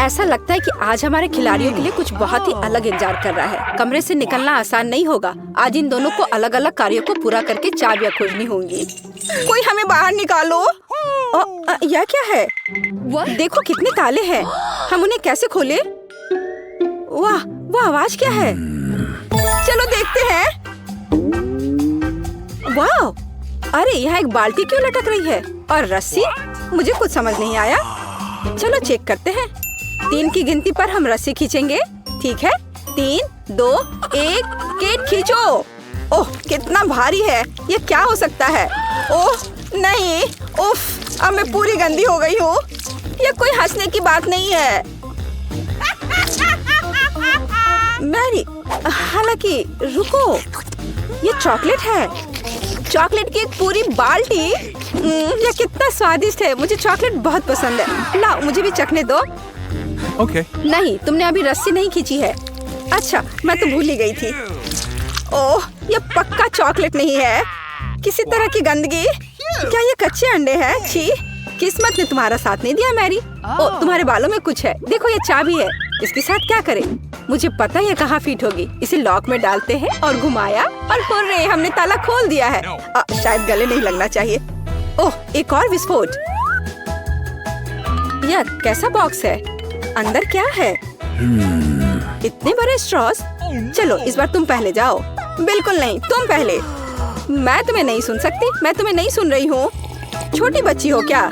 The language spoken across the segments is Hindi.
ऐसा लगता है कि आज हमारे खिलाड़ियों के लिए कुछ बहुत ही अलग इंतजार कर रहा है। कमरे से निकलना आसान नहीं होगा। आज इन दोनों को अलग अलग कार्यों को पूरा करके चाबियां खोजनी होंगी। कोई हमें बाहर निकालो। यह क्या है? देखो कितने ताले हैं। हम उन्हें कैसे खोले? वाह, वो आवाज क्या है? चलो देखते हैं। वाह, अरे यहाँ एक बाल्टी क्यों लटक रही है और रस्सी? मुझे कुछ समझ नहीं आया। चलो चेक करते हैं। 3 की गिनती पर हम रस्सी खींचेंगे। ठीक है, 3, 2, 1, केट खींचो। ओह, कितना भारी है। ये क्या हो सकता है? ओह नहीं, उफ, अब मैं पूरी गंदी हो गई हूँ। ये कोई हंसने की बात नहीं है। मैरी, हालांकि रुको, ये चॉकलेट है। चॉकलेट की एक पूरी बाल्टी। ये कितना स्वादिष्ट है। मुझे चॉकलेट बहुत पसंद है। लाओ, मुझे भी चखने दो। Okay. नहीं, तुमने अभी रस्सी नहीं खींची है। अच्छा, मैं तो भूल ही गई थी। ओह, ये पक्का चॉकलेट नहीं है। किसी तरह की गंदगी। क्या ये कच्चे अंडे हैं? छी, किस्मत ने तुम्हारा साथ नहीं दिया मैरी। ओह, तुम्हारे बालों में कुछ है। देखो, ये चाबी है। इसके साथ क्या करें? मुझे पता है ये कहाँ फिट होगी। इसे लॉक में डालते हैं और घुमाया और हुर्रे, हमने ताला खोल दिया है। शायद गले नहीं लगना चाहिए। ओह, एक और विस्फोट। यह कैसा बॉक्स है? अंदर क्या है? इतने बड़े स्ट्रॉस। चलो, इस बार तुम पहले जाओ। बिल्कुल नहीं, तुम पहले। मैं तुम्हें नहीं सुन सकती। मैं तुम्हें नहीं सुन रही हूँ। छोटी बच्ची हो क्या?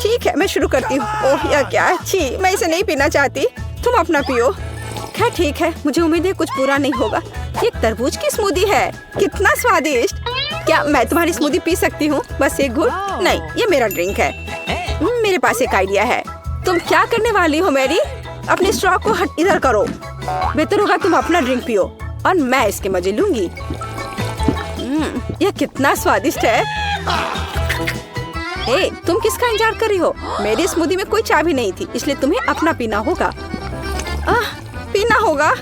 ठीक है, मैं शुरू करती हूँ। ओह, यह क्या है? छी, मैं इसे नहीं पीना चाहती। तुम अपना पियो। खैर ठीक है, मुझे उम्मीद है कुछ पूरा नहीं होगा। ये तरबूज की स्मूदी है। कितना स्वादिष्ट। क्या मैं तुम्हारी स्मूदी पी सकती हूँ? बस एक घूंट? नहीं, ये मेरा ड्रिंक है। मेरे पास एक आइडिया है। तुम क्या करने वाली हो मैरी? अपने स्ट्रॉ को इधर करो। बेहतर होगा तुम अपना ड्रिंक पियो और मैं इसके मजे लूंगी। यह कितना स्वादिष्ट है। ए, तुम किसका इंतजार कर रही हो? मेरी स्मूदी में कोई चाबी नहीं थी, इसलिए तुम्हें अपना पीना होगा। पीना होगा?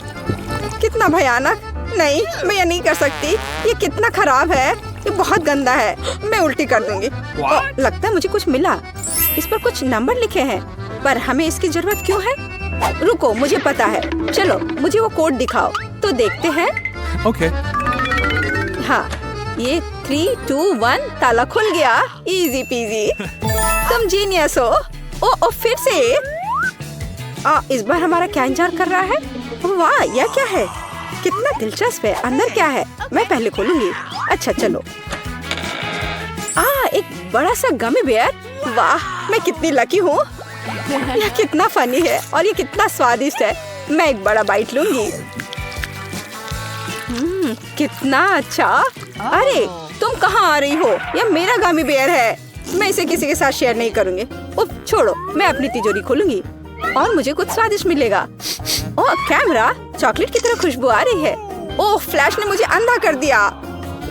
कितना भयानक। नहीं, मैं ये नहीं कर सकती। ये कितना खराब है। ये बहुत गंदा है। मैं उल्टी कर दूंगी। लगता है मुझे कुछ मिला। इस पर कुछ नंबर लिखे हैं, पर हमें इसकी जरूरत क्यों है? रुको, मुझे पता है। चलो, मुझे वो कोड दिखाओ तो देखते हैं। Okay. हाँ, ये 3, 2, 1 ताला खुल गया। Easy PG. तुम जीनियस हो। ओ, फिर से। इस बार हमारा क्या इंतजार कर रहा है? वाह, यह क्या है? कितना दिलचस्प है। अंदर क्या है? मैं पहले खोलूंगी। अच्छा चलो। एक बड़ा सा गमी बेयर। वाह, मैं कितनी लकी हूँ। यह कितना फनी है और ये कितना स्वादिष्ट है। मैं एक बड़ा बाइट लूंगी। कितना अच्छा। अरे, तुम कहाँ आ रही हो? यह मेरा गमी बेयर है। मैं इसे किसी के साथ शेयर नहीं करूंगी। उफ, छोड़ो, मैं अपनी तिजोरी खोलूंगी और मुझे कुछ स्वादिष्ट मिलेगा। ओह, कैमरा, चॉकलेट की तरह खुशबू आ रही है। ओह, फ्लैश ने मुझे अंधा कर दिया।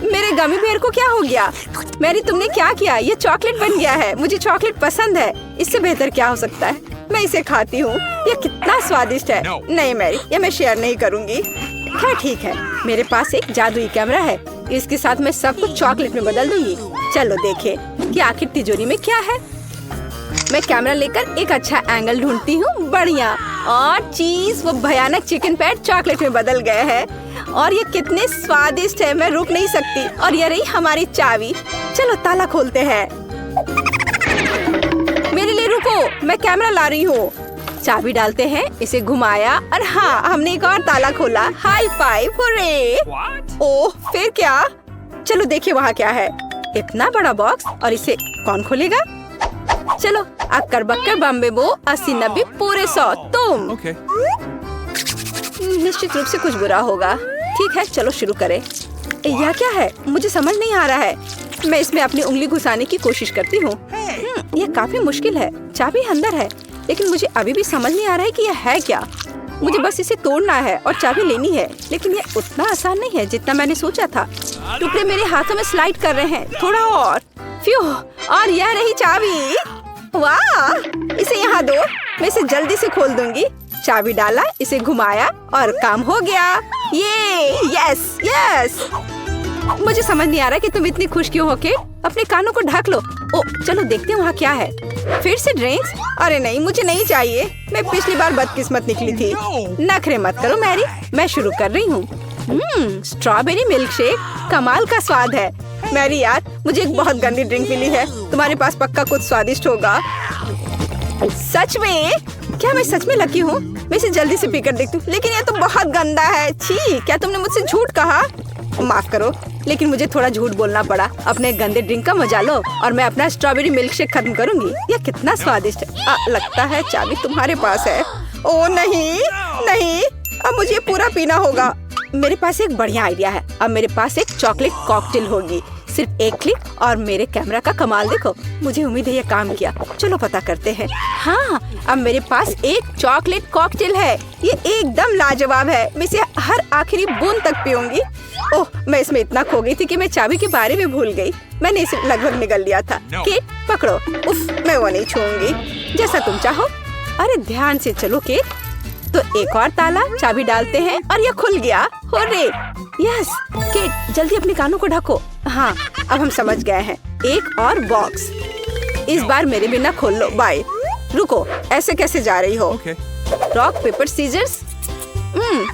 मेरे गमी बेयर को क्या हो गया? मैरी, तुमने क्या किया? ये चॉकलेट बन गया है। मुझे चॉकलेट पसंद है। इससे बेहतर क्या हो सकता है? मैं इसे खाती हूँ। ये कितना स्वादिष्ट है। नहीं मैरी, ये मैं शेयर नहीं करूँगी। खैर ठीक है, मेरे पास एक जादुई कैमरा है। इसके साथ मैं सब कुछ चॉकलेट में बदल दूंगी। चलो देखें कि आखिर तिजोरी में क्या है। मैं कैमरा लेकर एक अच्छा एंगल ढूंढती हूँ। बढ़िया। और चीज, वो भयानक चिकन पैड चॉकलेट में बदल गए हैं और ये कितने स्वादिष्ट है। मैं रुक नहीं सकती। और ये रही हमारी चाबी। चलो ताला खोलते हैं। मेरे लिए रुको, मैं कैमरा ला रही हूँ। चाबी डालते हैं, इसे घुमाया और हाँ, हमने एक और ताला खोला। High five, hurray. ओह, फिर क्या? चलो देखिए वहाँ क्या है। इतना बड़ा बॉक्स, और इसे कौन खोलेगा? चलो, अक्कर बक्कर बम्बे बो 80, 90 पूरे 100 तुम। Okay. निश्चित रूप से कुछ बुरा होगा। ठीक है, चलो शुरू करें। यह क्या है? मुझे समझ नहीं आ रहा है। मैं इसमें अपनी उंगली घुसाने की कोशिश करती हूँ। यह काफी मुश्किल है। चाबी अंदर है, लेकिन मुझे अभी भी समझ नहीं आ रहा है कि यह है क्या। मुझे बस इसे तोड़ना है और चाबी लेनी है, लेकिन यह उतना आसान नहीं है जितना मैंने सोचा था। टुकड़े मेरे हाथों में स्लाइड कर रहे हैं। थोड़ा और। फ्यू, और यह रही चाबी। वाह, इसे यहाँ दो, मैं इसे जल्दी से खोल दूंगी। चाबी डाला, इसे घुमाया और काम हो गया। ये यस यस। मुझे समझ नहीं आ रहा कि तुम इतनी खुश क्यों हो के? अपने कानों को ढक लो। ओ चलो देखते हैं वहाँ क्या है। फिर से ड्रिंक्स? अरे नहीं, मुझे नहीं चाहिए। मैं पिछली बार बदकिस्मत निकली थी। नखरे मत करो मैरी, मैं शुरू कर रही हूँ। स्ट्रॉबेरी मिल्क शेक, कमाल का स्वाद है। मैरी यार, मुझे एक बहुत गंदी ड्रिंक मिली है। तुम्हारे पास पक्का कुछ स्वादिष्ट होगा। सच में? क्या मैं सच में लकी हूँ? मैं इसे जल्दी से पीकर देखती हूँ, लेकिन ये तो बहुत गंदा है। छी, क्या तुमने मुझसे झूठ कहा? माफ करो, लेकिन मुझे थोड़ा झूठ बोलना पड़ा। अपने गंदे ड्रिंक का मजा लो और मैं अपना स्ट्रॉबेरी मिल्क शेक खत्म करूंगी। यह कितना स्वादिष्ट है। लगता है चाबी तुम्हारे पास है। ओ नहीं नहीं, अब मुझे पूरा पीना होगा। मेरे पास एक बढ़िया आइडिया है। अब मेरे पास एक चॉकलेट कॉकटेल होगी। सिर्फ एक क्लिक और मेरे कैमरा का कमाल देखो। मुझे उम्मीद है ये काम किया। चलो पता करते हैं। हाँ, अब मेरे पास एक चॉकलेट कॉकटेल है। ये एकदम लाजवाब है। मैं इसे हर आखिरी बूंद तक पीऊंगी। ओह, मैं इसमें इतना खो गई थी कि मैं चाबी के बारे में भूल गई। मैंने इसे लगभग निगल लिया था। केट पकड़ो। उफ, मैं वो नहीं छूऊंगी। जैसा तुम चाहो। अरे ध्यान से चलो केट। तो एक और ताला, चाबी डालते हैं और ये खुल गया। होरे! यस केट, जल्दी अपने कानों को ढको। हाँ, अब हम समझ गए हैं। एक और बॉक्स। इस बार मेरे बिना खोल लो। बाय। रुको, ऐसे कैसे जा रही हो? Rock paper scissors?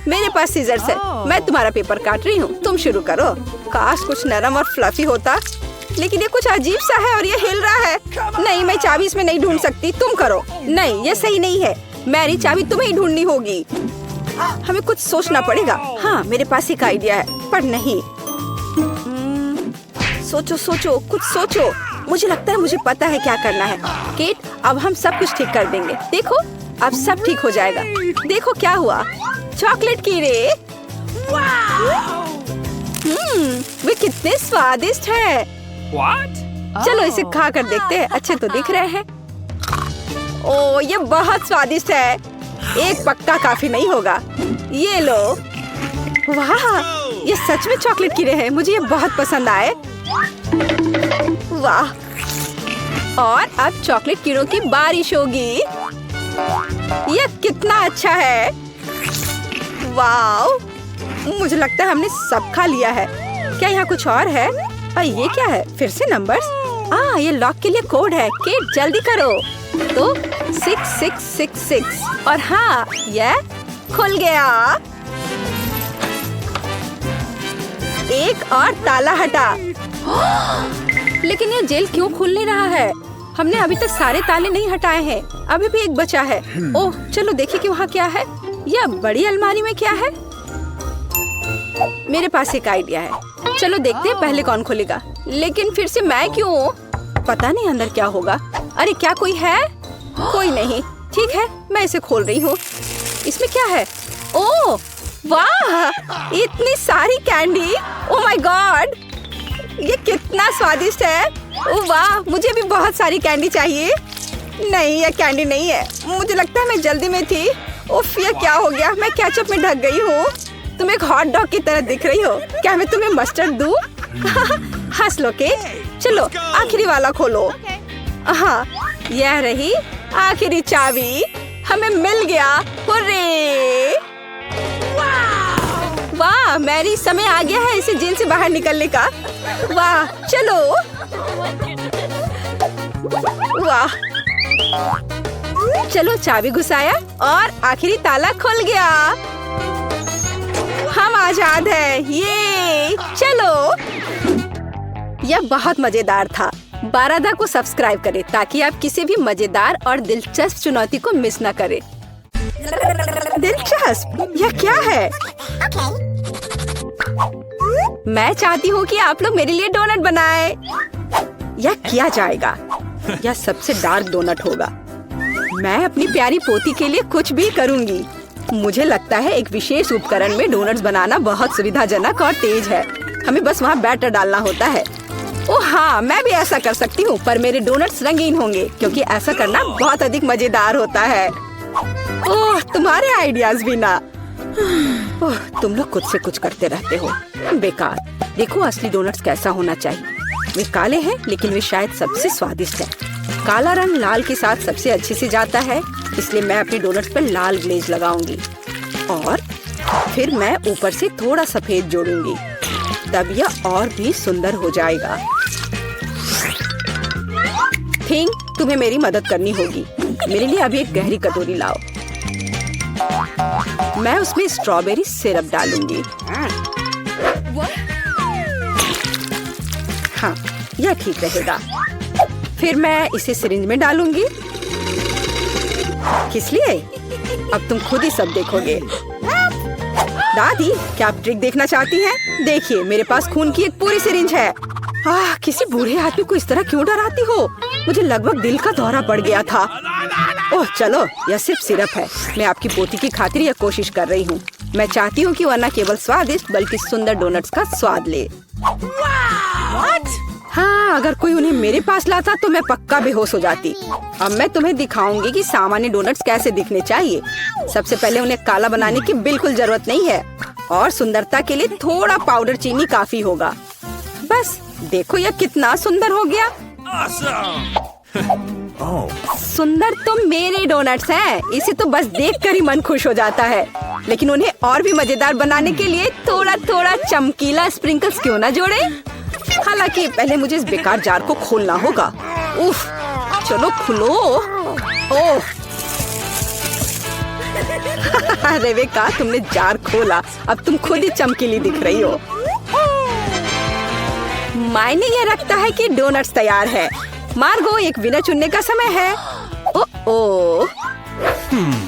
मेरे पास सीजर्स है। मैं तुम्हारा पेपर काट रही हूँ, तुम शुरू करो। काश कुछ नरम और फ्लफी होता, लेकिन ये कुछ अजीब सा है और ये हिल रहा है। नहीं, मैं चाबी इसमें नहीं ढूंढ सकती। तुम करो। नहीं, ये सही नहीं है। मैरी, चाबी तुम्हें ही ढूंढनी होगी। हमें कुछ सोचना पड़ेगा। हाँ, मेरे पास एक आइडिया है, पर नहीं। सोचो सोचो, कुछ सोचो। मुझे लगता है मुझे पता है क्या करना है। केट, अब हम सब कुछ ठीक कर देंगे। देखो, अब सब ठीक हो जाएगा। देखो क्या हुआ। चॉकलेट कीड़े। वे कितने स्वादिष्ट है। चलो इसे खा कर देखते हैं। अच्छे तो दिख रहे हैं। ओ, ये बहुत स्वादिष्ट है। एक पक्का काफी नहीं होगा। ये लो। वाह, ये सच में चॉकलेट कीड़े हैं। मुझे ये बहुत पसंद आए। वाह, और अब चॉकलेट कीड़ों की बारिश होगी। यह कितना अच्छा है। वाह, मुझे लगता है हमने सब खा लिया है। क्या यहाँ कुछ और है? ये क्या है? फिर से नंबर्स? ये लॉक के लिए कोड है। केट, जल्दी करो। तो 6666 और हाँ, यह खुल गया। एक और ताला हटा। लेकिन ये जेल क्यों खुल नहीं रहा है? हमने अभी तक सारे ताले नहीं हटाए हैं। अभी भी एक बचा है। ओह, चलो देखिए कि वहाँ क्या है। यह बड़ी अलमारी में क्या है? मेरे पास एक आइडिया है। चलो देखते हैं पहले कौन खोलेगा। लेकिन फिर से मैं क्यों? पता नहीं अंदर क्या होगा। अरे क्या कोई है? कोई नहीं। ठीक है, मैं इसे खोल रही हूँ। इसमें क्या है? ओह वाह, इतनी सारी कैंडी। ओह माय गॉड, ये कितना स्वादिष्ट है। ओह वाह, मुझे भी बहुत सारी कैंडी चाहिए। नहीं, ये कैंडी नहीं है। मुझे लगता है मैं जल्दी में थी। उफ, ये क्या हो गया? मैं केचप में ढक गई हूँ। तुम एक हॉट डॉग की तरह दिख रही हो। क्या मैं तुम्हें मस्टर्ड दूँ? हंस लो के। चलो आखिरी वाला खोलो। हाँ, यह रही आखिरी चाबी। हमें मिल गया। हुर्रे! वाह मैरी, समय आ गया है इसे जेल से बाहर निकलने का। वाह, चलो। वाह, चलो चाबी घुसाया और आखिरी ताला खुल गया। हम आजाद हैं। ये चलो। यह बहुत मजेदार था। बारादा को सब्सक्राइब करें ताकि आप किसी भी मजेदार और दिलचस्प चुनौती को मिस न करें। दिलचस्प? यह क्या है? मैं चाहती हूँ कि आप लोग मेरे लिए डोनट बनाएं। यह किया जाएगा। यह सबसे डार्क डोनट होगा। मैं अपनी प्यारी पोती के लिए कुछ भी करूँगी। मुझे लगता है एक विशेष उपकरण में डोनट्स बनाना बहुत सुविधाजनक और तेज है। हमें बस वहाँ बैटर डालना होता है। ओह हाँ, मैं भी ऐसा कर सकती हूँ, पर मेरे डोनट्स रंगीन होंगे क्योंकि ऐसा करना बहुत अधिक मजेदार होता है। ओह, तुम्हारे आइडियाज भी ना। ओह, तुम लोग खुद से कुछ करते रहते हो। बेकार। देखो असली डोनट्स कैसा होना चाहिए। वे काले हैं, लेकिन वे शायद सबसे स्वादिष्ट है। काला रंग लाल के साथ सबसे अच्छे से जाता है, इसलिए मैं अपने डोनट्स पर लाल ग्लेज लगाऊंगी और फिर मैं ऊपर से थोड़ा सफेद जोड़ूंगी तब यह और भी सुंदर हो जाएगा। थिंग, तुम्हें मेरी मदद करनी होगी। मेरे लिए अभी एक गहरी कटोरी लाओ। मैं उसमें स्ट्रॉबेरी सिरप डालूंगी। हाँ, यह ठीक रहेगा। फिर मैं इसे सिरिंज में डालूंगी। किस लिए? अब तुम खुद ही सब देखोगे। दादी, क्या आप ट्रिक देखना चाहती हैं? देखिए, मेरे पास खून की एक पूरी सिरिंज है। किसी बूढ़े आदमी को इस तरह क्यों डराती हो? मुझे लगभग दिल का दौरा पड़ गया था। ओह चलो, यह सिर्फ सिरप है। मैं आपकी पोती की खातिर यह कोशिश कर रही हूँ। मैं चाहती हूँ कि वह न केवल स्वादिष्ट बल्कि सुंदर डोनट्स का स्वाद ले। हाँ, अगर कोई उन्हें मेरे पास लाता तो मैं पक्का बेहोश हो जाती। अब मैं तुम्हें दिखाऊंगी कि सामान्य डोनट्स कैसे दिखने चाहिए। सबसे पहले उन्हें काला बनाने की बिल्कुल जरूरत नहीं है और सुंदरता के लिए थोड़ा पाउडर चीनी काफी होगा। बस देखो, यह कितना सुंदर हो गया। सुंदर तो मेरे डोनट्स हैं। इसे तो बस देखकर ही मन खुश हो जाता है। लेकिन उन्हें और भी मजेदार बनाने के लिए थोड़ा थोड़ा चमकीला स्प्रिंकल्स क्यों ना जोड़े। हालांकि पहले मुझे इस बेकार जार को खोलना होगा। उफ, चलो खुलो। ओह रेबेका, तुमने जार खोला। अब तुम खुद ही चमकीली दिख रही हो। मायने यह रखता है कि डोनट्स तैयार है। मार्गो, एक विनर चुनने का समय है। ओह,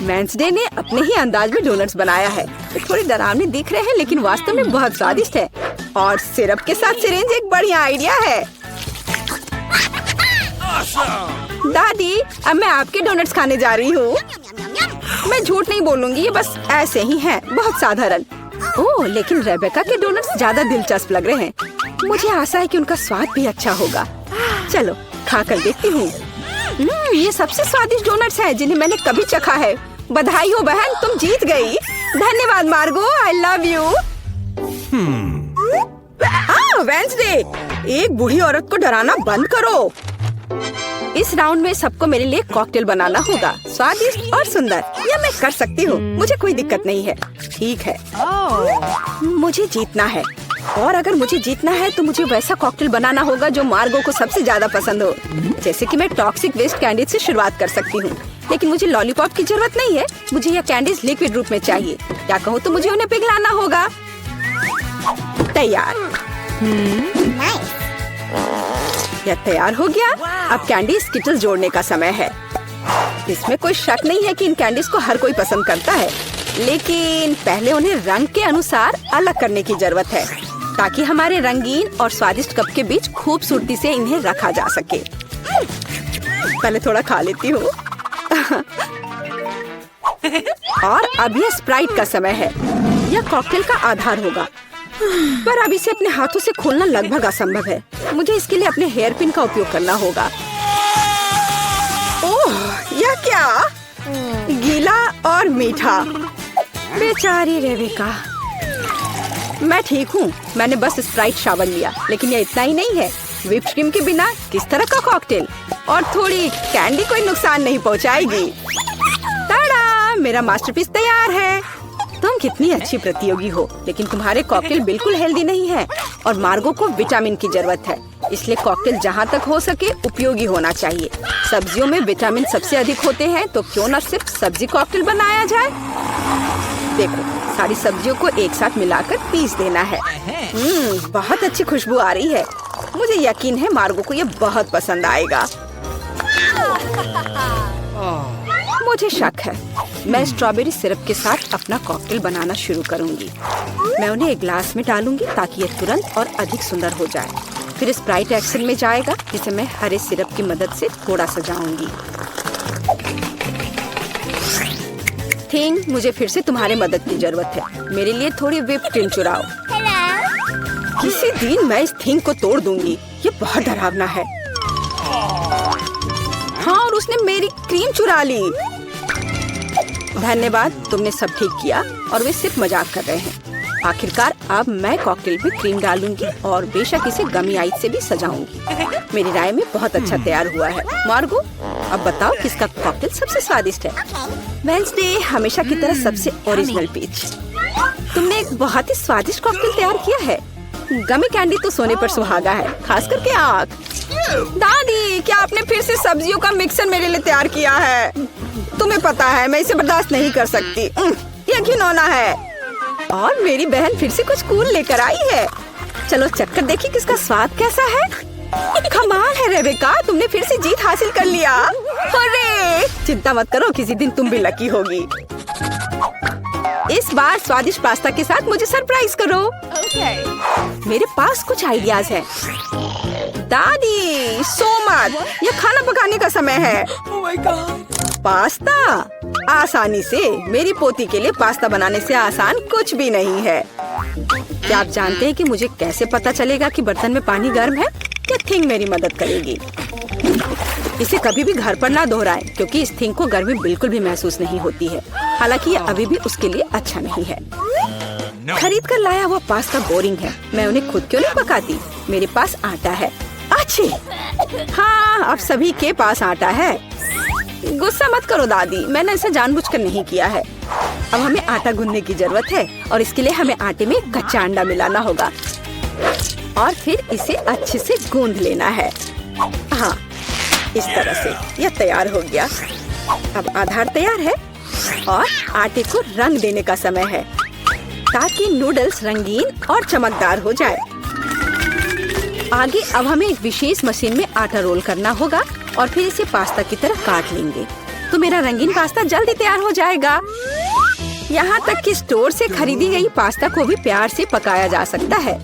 वेंसडे ने अपने ही अंदाज में डोनट्स बनाया है। थोड़े डरावने दिख रहे हैं लेकिन वास्तव में बहुत स्वादिष्ट है। और सिरप के साथ सिरिंज एक बढ़िया आइडिया है। दादी, अब मैं आपके डोनट्स खाने जा रही हूँ। मैं झूठ नहीं बोलूंगी, ये बस ऐसे ही हैं, बहुत साधारण। ओह, लेकिन रेबेका के डोनट्स ज्यादा दिलचस्प लग रहे हैं। मुझे आशा है कि उनका स्वाद भी अच्छा होगा। चलो खाकर देखती हूँ। ये सबसे स्वादिष्ट डोनट्स हैं जिन्हें मैंने कभी चखा है। बधाई हो बहन, तुम जीत गई। धन्यवाद मार्गो, आई लव यू। वेंसडे, एक बूढ़ी औरत को डराना बंद करो। इस राउंड में सबको मेरे लिए कॉकटेल बनाना होगा, स्वादिष्ट और सुंदर। यह मैं कर सकती हूँ, मुझे कोई दिक्कत नहीं है। ठीक है, मुझे जीतना है। और अगर मुझे जीतना है तो मुझे वैसा कॉकटेल बनाना होगा जो मार्गो को सबसे ज्यादा पसंद हो। जैसे कि मैं टॉक्सिक वेस्ट कैंडीज से शुरुआत कर सकती हूँ। लेकिन मुझे लॉलीपॉप की जरूरत नहीं है। मुझे यह कैंडीज लिक्विड रूप में चाहिए। क्या कहूँ तो मुझे उन्हें पिघलाना होगा। तैयार। यह तैयार हो गया। अब कैंडी स्किटल्स जोड़ने का समय है। इसमें कोई शक नहीं है कि इन कैंडीज को हर कोई पसंद करता है, लेकिन पहले उन्हें रंग के अनुसार अलग करने की जरूरत है ताकि हमारे रंगीन और स्वादिष्ट कप के बीच खूबसूरती से इन्हें रखा जा सके। पहले थोड़ा खा लेती हूँ। और अब यह स्प्राइट का समय है। यह कॉकटेल का आधार होगा, पर अब इसे अपने हाथों से खोलना लगभग असंभव है। मुझे इसके लिए अपने हेयर पिन का उपयोग करना होगा। ओह, यह क्या? गीला और मीठा। बेचारी रेबेका। मैं ठीक हूँ, मैंने बस स्प्राइट शावर लिया। लेकिन यह इतना ही नहीं है। व्हिप्ड क्रीम के बिना किस तरह का कॉकटेल? और थोड़ी कैंडी कोई नुकसान नहीं पहुँचाएगी। ताड़ा, मेरा मास्टरपीस तैयार है। तुम कितनी अच्छी प्रतियोगी हो, लेकिन तुम्हारे कॉकटेल बिल्कुल हेल्दी नहीं है और मार्गो को विटामिन की जरूरत है। इसलिए कॉकटेल जहाँ तक हो सके उपयोगी होना चाहिए। सब्जियों में विटामिन सबसे अधिक होते हैं, तो क्यों न सिर्फ सब्जी कॉकटेल बनाया जाए। देखो, सारी सब्जियों को एक साथ मिलाकर पीस देना है। बहुत अच्छी खुशबू आ रही है। मुझे यकीन है मार्गो को यह बहुत पसंद आएगा। मुझे शक है। मैं स्ट्रॉबेरी सिरप के साथ अपना कॉकटेल बनाना शुरू करूंगी। मैं उन्हें एक ग्लास में डालूंगी ताकि ये तुरंत और अधिक सुंदर हो जाए। फिर स्प्राइट एक्शन में जाएगा, जिसे मैं हरे सिरप की मदद से थोड़ा सजाऊंगी। थिंग, मुझे फिर से तुम्हारी मदद की जरूरत है। मेरे लिए थोड़ी व्हिप्ड क्रीम चुराओ। किसी दिन मैं इस थिंग को तोड़ दूंगी। ये बहुत डरावना है। हाँ, और उसने मेरी क्रीम चुरा ली। धन्यवाद, तुमने सब ठीक किया। और वे सिर्फ मजाक कर रहे हैं। आखिरकार अब मैं कॉकटेल में क्रीम डालूंगी और बेशक इसे गमी आइस से भी सजाऊंगी। मेरी राय में बहुत अच्छा तैयार हुआ है। मार्गो, अब बताओ किसका कॉकटेल सबसे स्वादिष्ट है? वेंसडे, हमेशा की तरह सबसे ओरिजिनल पीच। तुमने एक बहुत ही स्वादिष्ट कॉकटेल तैयार किया है। गमी कैंडी तो सोने पर सुहागा है, खास करके आँख। दादी, क्या आपने फिर से सब्जियों का मिक्सर मेरे लिए तैयार किया है? तुम्हें पता है मैं इसे बर्दाश्त नहीं कर सकती। ये घिनौना है। और मेरी बहन फिर से कुछ कूल लेकर आई है। चलो चक्कर देखिए किसका स्वाद कैसा है। कमाल है रेबेका, तुमने फिर से जीत हासिल कर लिया। अरे चिंता मत करो, किसी दिन तुम भी लकी होगी। इस बार स्वादिष्ट पास्ता के साथ मुझे सरप्राइज करो। मेरे पास कुछ आइडियाज हैं। दादी सो मत, ये खाना पकाने का समय है। पास्ता आसानी से, मेरी पोती के लिए पास्ता बनाने से आसान कुछ भी नहीं है। क्या आप जानते हैं कि मुझे कैसे पता चलेगा कि बर्तन में पानी गर्म है? ये थिंग मेरी मदद करेगी। इसे कभी भी घर पर ना दोहराएं, क्योंकि इस थिंग को गर्मी बिल्कुल भी महसूस नहीं होती है। हालांकि ये अभी भी उसके लिए अच्छा नहीं है। खरीद कर लाया हुआ पास्ता बोरिंग है, मैं उन्हें खुद क्यों नहीं पकाती? मेरे पास आटा है। अच्छी, हाँ अब सभी के पास आटा है। गुस्सा मत करो दादी, मैंने इसे जानबूझकर नहीं किया है। अब हमें आटा गूंदने की जरूरत है और इसके लिए हमें आटे में कच्चा अंडा मिलाना होगा और फिर इसे अच्छे से गूंद लेना है। हाँ इस तरह से यह तैयार हो गया। अब आधार तैयार है और आटे को रंग देने का समय है ताकि नूडल्स रंगीन और चमकदार हो जाए। आगे अब हमें एक विशेष मशीन में आटा रोल करना होगा और फिर इसे पास्ता की तरह काट लेंगे तो मेरा रंगीन पास्ता जल्दी तैयार हो जाएगा। यहाँ तक कि स्टोर से खरीदी गई पास्ता को भी प्यार से पकाया जा सकता है।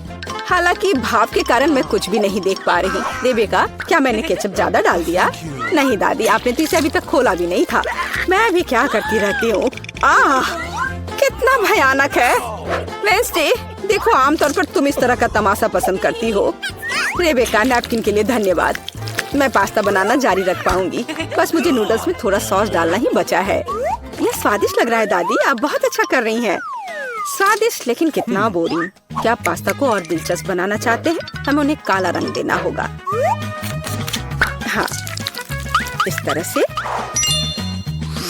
हालांकि भाप के कारण मैं कुछ भी नहीं देख पा रही। रेबेका, क्या मैंने केचप ज्यादा डाल दिया? नहीं दादी, आपने तो इसे अभी तक खोला भी नहीं था। मैं भी क्या करती रहती हूँ। कितना भयानक है। वेंसडे, देखो आमतौर पर तुम इस तरह का तमाशा पसंद करती हो। रेबेका, नैपकिन के लिए धन्यवाद। मैं पास्ता बनाना जारी रख पाऊंगी। बस मुझे नूडल्स में थोड़ा सॉस डालना ही बचा है। यह स्वादिष्ट लग रहा है दादी, आप बहुत अच्छा कर रही हैं। स्वादिष्ट लेकिन कितना बोरिंग। क्या आप पास्ता को और दिलचस्प बनाना चाहते हैं? हमें उन्हें काला रंग देना होगा। हाँ इस तरह से।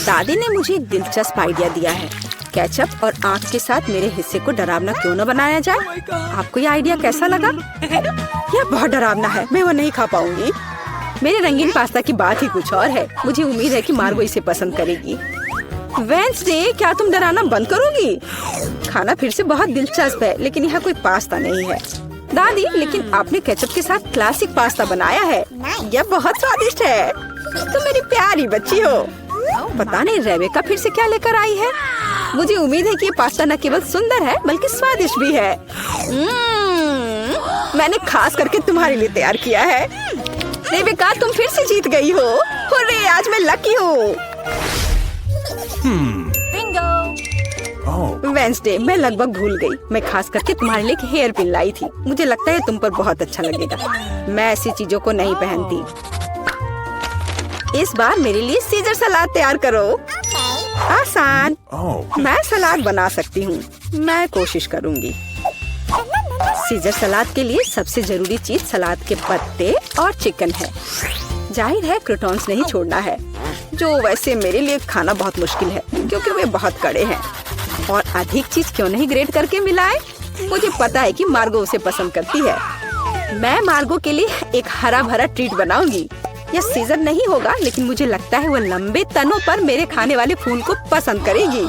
दादी ने मुझे एक दिलचस्प आइडिया दिया है। केचप और आँख के साथ मेरे हिस्से को डरावना क्यों न बनाया जाए? आपको ये आइडिया कैसा लगा? यह बहुत डरावना है, मैं वो नहीं खा पाऊंगी। मेरे रंगीन पास्ता की बात ही कुछ और है। मुझे उम्मीद है कि मार्गो इसे पसंद करेगी। वेंसडे, क्या तुम डराना बंद करोगी? खाना फिर से बहुत दिलचस्प है लेकिन यहाँ कोई पास्ता नहीं है। दादी, लेकिन आपने केचप के साथ क्लासिक पास्ता बनाया है। यह बहुत स्वादिष्ट है। तुम मेरी प्यारी बच्ची हो। पता नहीं रेबेका फिर से क्या लेकर आई है। मुझे उम्मीद है कि ये पास्ता न केवल सुंदर है बल्कि स्वादिष्ट भी है। मैंने खास करके तुम्हारे लिए तैयार किया है। रेबेका, तुम फिर से जीत गई हो। हुर्रे, आज मैं लकी हूँ। वेंसडे, मैं लगभग भूल गई। मैं खास करके तुम्हारे लिए एक हेयर पिन लाई थी। मुझे लगता है तुम पर बहुत अच्छा लगेगा। मैं ऐसी चीजों को नहीं पहनती। इस बार मेरे लिए सीजर सलाद तैयार करो। आसान। मैं सलाद बना सकती हूँ। मैं कोशिश करूँगी। सीजर सलाद के लिए सबसे जरूरी चीज सलाद के पत्ते और चिकन है। जाहिर है क्रूटॉन्स नहीं छोड़ना है, जो वैसे मेरे लिए खाना बहुत मुश्किल है क्योंकि वे बहुत कड़े हैं। और अधिक चीज क्यों नहीं ग्रेट करके मिलाए? मुझे पता है कि मार्गो उसे पसंद करती है। मैं मार्गो के लिए एक हरा भरा ट्रीट बनाऊंगी। यह सीजर नहीं होगा लेकिन मुझे लगता है वो लंबे तनों पर मेरे खाने वाले फूल को पसंद करेगी।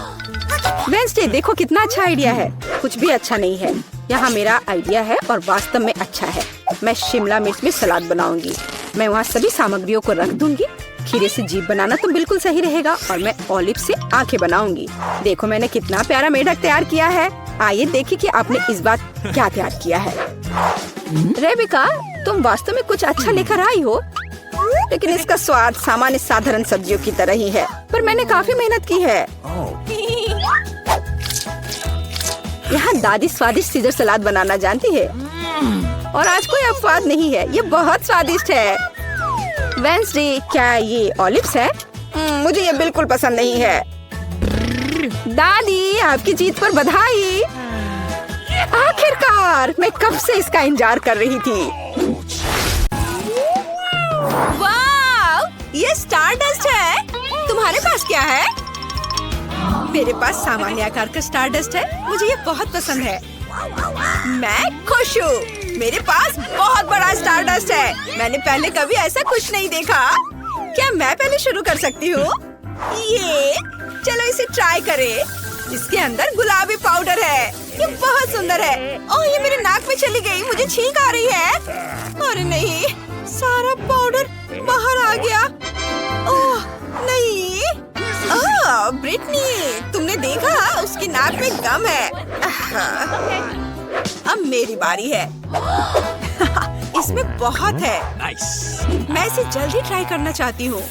वेंसडे, देखो कितना अच्छा आइडिया है। कुछ भी अच्छा नहीं है। यहाँ मेरा आइडिया है और वास्तव में अच्छा है। मैं शिमला मिर्च में सलाद बनाऊंगी। मैं वहाँ सभी सामग्रियों को रख दूंगी। खीरे से जीभ बनाना तो बिल्कुल सही रहेगा और मैं ऑलिव से आंखें बनाऊंगी। देखो मैंने कितना प्यारा मेढक तैयार किया है। आइए देखिए कि आपने इस बार क्या तैयार किया है। रेबेका, तुम वास्तव में कुछ अच्छा लेकर आई हो, लेकिन इसका स्वाद सामान्य साधारण सब्जियों की तरह ही है। पर मैंने काफी मेहनत की है। यहाँ दादी स्वादिष्ट सीजर सलाद बनाना जानती है और आज कोई अपवाद नहीं है। ये बहुत स्वादिष्ट है। वेंसडे, क्या ये ऑलिव्स है? मुझे ये बिल्कुल पसंद नहीं है। दादी, आपकी जीत पर बधाई। आखिरकार, मैं कब से इसका इंतजार कर रही थी। वाह, ये स्टारडस्ट है। तुम्हारे पास क्या है? मेरे पास सामान्य आकार का स्टारडस्ट है। मुझे ये बहुत पसंद है। मैं खुश हूँ। मेरे पास बहुत बड़ा स्टारडस्ट है। मैंने पहले कभी ऐसा कुछ नहीं देखा। क्या मैं पहले शुरू कर सकती हूँ? ये चलो इसे ट्राई करें। इसके अंदर गुलाबी पाउडर है। ये बहुत सुंदर है। ओह, ये मेरे नाक में चली गई। मुझे छींक आ रही है। अरे नहीं, सारा पाउडर बाहर आ गया। ओह नहीं। ब्रिटनी, तुमने देखा? उसकी नाक में गम है। अब मेरी बारी है। इसमें बहुत है। मैं इसे जल्दी ट्राई करना चाहती हूँ।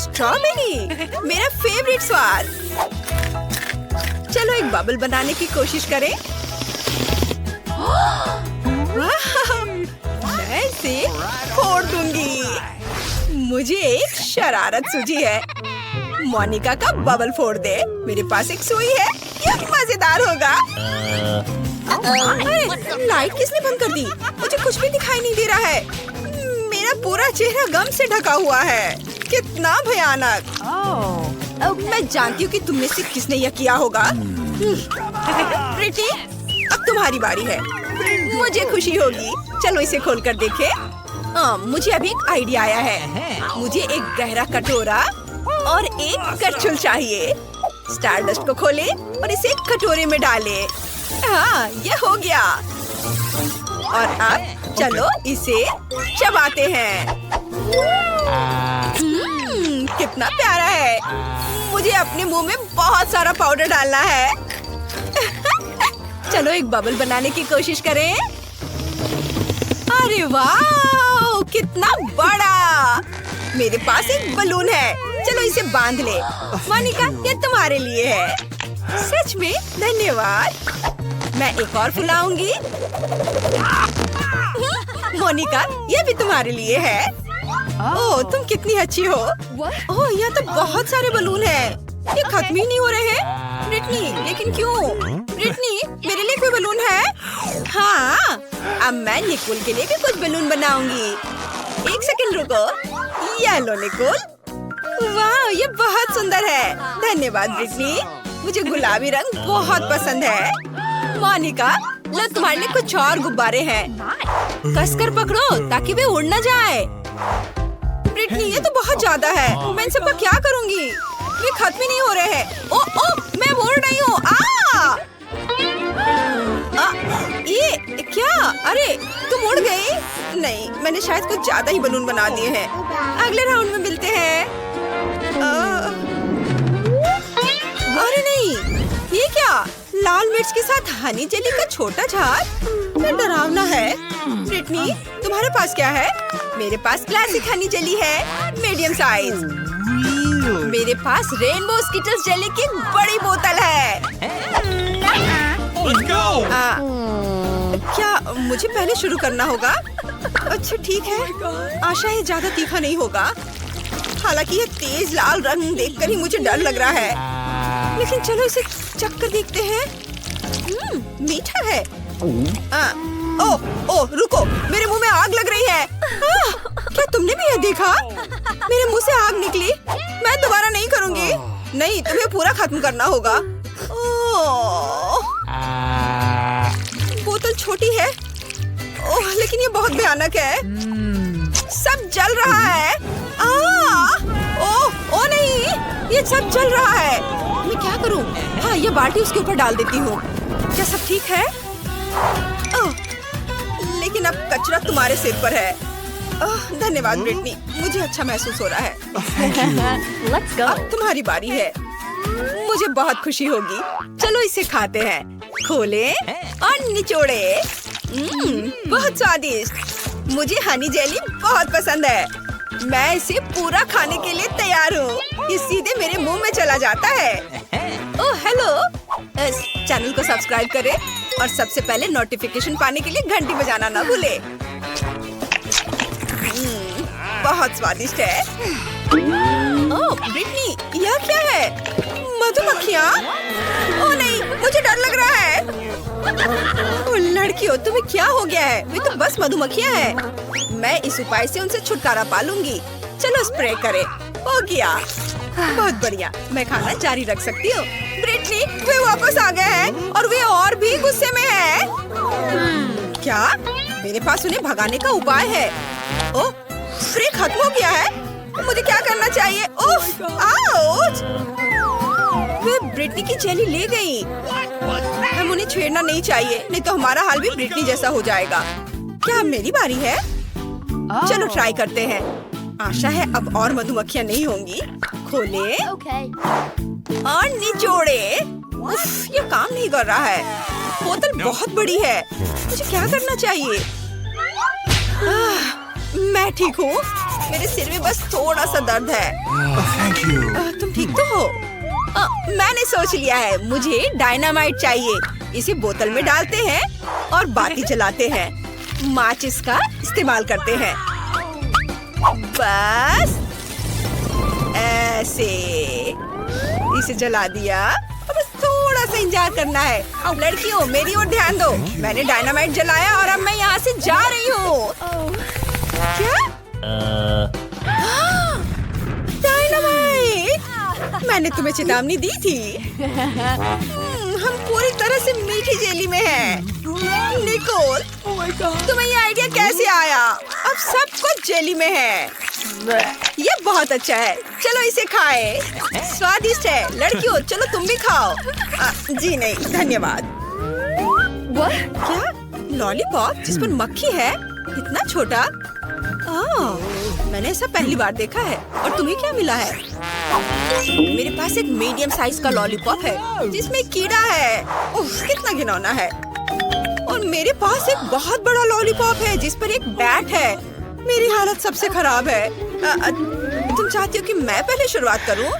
स्ट्रॉबेरी, मेरा फेवरेट स्वाद। चलो एक बबल बनाने की कोशिश करें। मैं इसे फोड़ दूंगी। मुझे एक शरारत सूझी है। मोनिका का बबल फोड़ दे। मेरे पास एक सुई है। ये मजेदार होगा। अरे, लाइट किसने बंद कर दी? मुझे कुछ भी दिखाई नहीं दे रहा है। मेरा पूरा चेहरा गम से ढका हुआ है। कितना भयानक। मैं जानती हूँ कि तुम में से किसने यह किया होगा। प्रीति, अब तुम्हारी बारी है। मुझे खुशी होगी। चलो इसे खोल कर देखें। मुझे अभी एक आइडिया आया है। मुझे एक गहरा कटोरा और एक करछुल चाहिए। स्टारडस्ट को खोले और इसे एक कटोरे में डाले। हाँ, ये हो गया। और अब चलो इसे चबाते हैं। कितना प्यारा है। मुझे अपने मुंह में बहुत सारा पाउडर डालना है। चलो एक बबल बनाने की कोशिश करें। अरे वाह, कितना बड़ा। मेरे पास एक बलून है। चलो इसे बांध ले। मोनिका, ये तुम्हारे लिए है। सच में धन्यवाद। मैं एक और फुलाऊंगी। मोनिका, ये भी तुम्हारे लिए है। ओह, तुम कितनी अच्छी हो। ओह, यहाँ तो बहुत सारे बलून हैं। ये खत्म ही नहीं हो रहे हैं। ब्रिटनी, लेकिन क्यों? ब्रिटनी, मेरे लिए कोई बलून है? हाँ, अब मैं निकोल के लिए भी कुछ बलून बनाऊंगी। एक सेकंड रुको। ये लो निकोल। वाह, ये बहुत सुंदर है। धन्यवाद ब्रिटनी। मुझे गुलाबी रंग बहुत पसंद है। मोनिका, लो तुम्हारे लिए कुछ और गुब्बारे हैं। कसकर पकड़ो ताकि वे उड़ न जाए। ब्रिटनी, ये तो बहुत ज्यादा है। मैं इन सबका क्या करूंगी? ये खत्म ही नहीं हो रहे हैं। ओ, मैं उड़ रही हूँ। ये क्या? अरे, तुम उड़ गई? नहीं, मैंने शायद कुछ ज्यादा ही बलून बना दिए हैं। अगले राउंड में मिलते हैं। अरे नहीं, ये क्या? लाल मिर्च के साथ हनी जेली का छोटा झाग? ये डरावना है। ब्रिटनी, तुम्हारे पास क्या है? मेरे पास क्लासिक हनी जेली है, मीडियम साइज। मेरे पास रेनबो स्किटल्स जेली की बड़ी बोतल है। क्या मुझे पहले शुरू करना होगा? अच्छा ठीक है। आशा है ज्यादा तीखा नहीं होगा। हालांकि ये तेज लाल रंग देखकर ही मुझे डर लग रहा है। लेकिन चलो इसे चख कर देखते हैं। मीठा है। ओह, रुको, मेरे मुंह में आग लग रही है। क्या तुमने भी यह देखा? मेरे मुंह से आग निकली। मैं दोबारा नहीं करूंगी। नहीं, तुम्हें पूरा खत्म करना होगा। बोतल छोटी है। ओह, लेकिन ये बहुत भयानक है। सब जल रहा है। ओह नहीं, ये सब जल रहा है। मैं क्या करूं? हाँ, ये बाल्टी उसके ऊपर डाल देती हूँ। क्या सब ठीक है? लेकिन अब कचरा तुम्हारे सिर पर है। धन्यवाद ब्रिटनी, मुझे अच्छा महसूस हो रहा है। Let's go. अब तुम्हारी बारी है। मुझे बहुत खुशी होगी। चलो इसे खाते हैं। खोलें और निचोड़े। बहुत स्वादिष्ट। मुझे हनी जेली बहुत पसंद है। मैं इसे पूरा खाने के लिए तैयार हूँ। ये सीधे मेरे मुंह में चला जाता है। ओह हेलो, इस चैनल को सब्सक्राइब करें और सबसे पहले नोटिफिकेशन पाने के लिए घंटी बजाना ना भूले। बहुत स्वादिष्ट है। ओह ब्रिटनी, यह क्या है? मधुमक्खियाँ? ओह नहीं, मुझे डर लग रहा है। ओह लड़कियों, तुम्हें क्या हो गया है? वे तो बस मधुमक्खियाँ हैं। मैं इस उपाय से उनसे छुटकारा पा लूंगी। चलो स्प्रे करें। हो गया। बहुत बढ़िया, मैं खाना जारी रख सकती हूँ। ब्रिटनी, वे वापस आ गए हैं और वे और भी गुस्से में हैं। क्या? मेरे पास उन्हें भगाने का उपाय है। ओह, स्प्रे खत्म हो गया है। मुझे क्या करना चाहिए? ओह, आउच! वे ब्रिटनी की जेली ले गई। हम उन्हें छेड़ना नहीं चाहिए, नहीं तो हमारा हाल भी ब्रिटनी जैसा हो जाएगा। क्या अब मेरी बारी है? चलो ट्राई करते हैं। आशा है अब और मधुमक्खियाँ नहीं होंगी। खोले Okay. और निचोड़े। उफ, ये काम नहीं कर रहा है। बोतल बहुत बड़ी है। मुझे क्या करना चाहिए? मैं ठीक हूँ। मेरे सिर में बस थोड़ा सा दर्द है। Thank you. तुम ठीक तो हो? मैंने सोच लिया है, मुझे डायनामाइट चाहिए। इसे बोतल में डालते हैं और बाती जलाते हैं। माचिस का इस्तेमाल करते हैं। बस ऐसे इसे जला दिया। अब बस थोड़ा सा इंतजार करना है। अब लड़कियों, मेरी ओर ध्यान दो। मैंने डायनामाइट जलाया और अब मैं यहाँ से जा रही हूँ। क्या? डायनामाइट! मैंने तुम्हें चेतावनी दी थी। हम पूरी तरह से मीठी जेली में हैं। निकोल, तुम्हें ये आइडिया कैसे आया? अब सब कुछ जेली में है। ये बहुत अच्छा है। चलो इसे खाएं। स्वादिष्ट है। लड़कियों, चलो तुम भी खाओ। जी नहीं, धन्यवाद। क्या? लॉलीपॉप जिस पर मक्खी है? इतना छोटा? मैंने ऐसा पहली बार देखा है। और तुम्हें क्या मिला है? मेरे पास एक मीडियम साइज का लॉलीपॉप है जिसमें कीड़ा है। उफ, कितना घिनौना है। और मेरे पास एक बहुत बड़ा लॉलीपॉप है जिस पर एक बैट है। मेरी हालत सबसे खराब है। तुम चाहती हो कि मैं पहले शुरुआत करूं?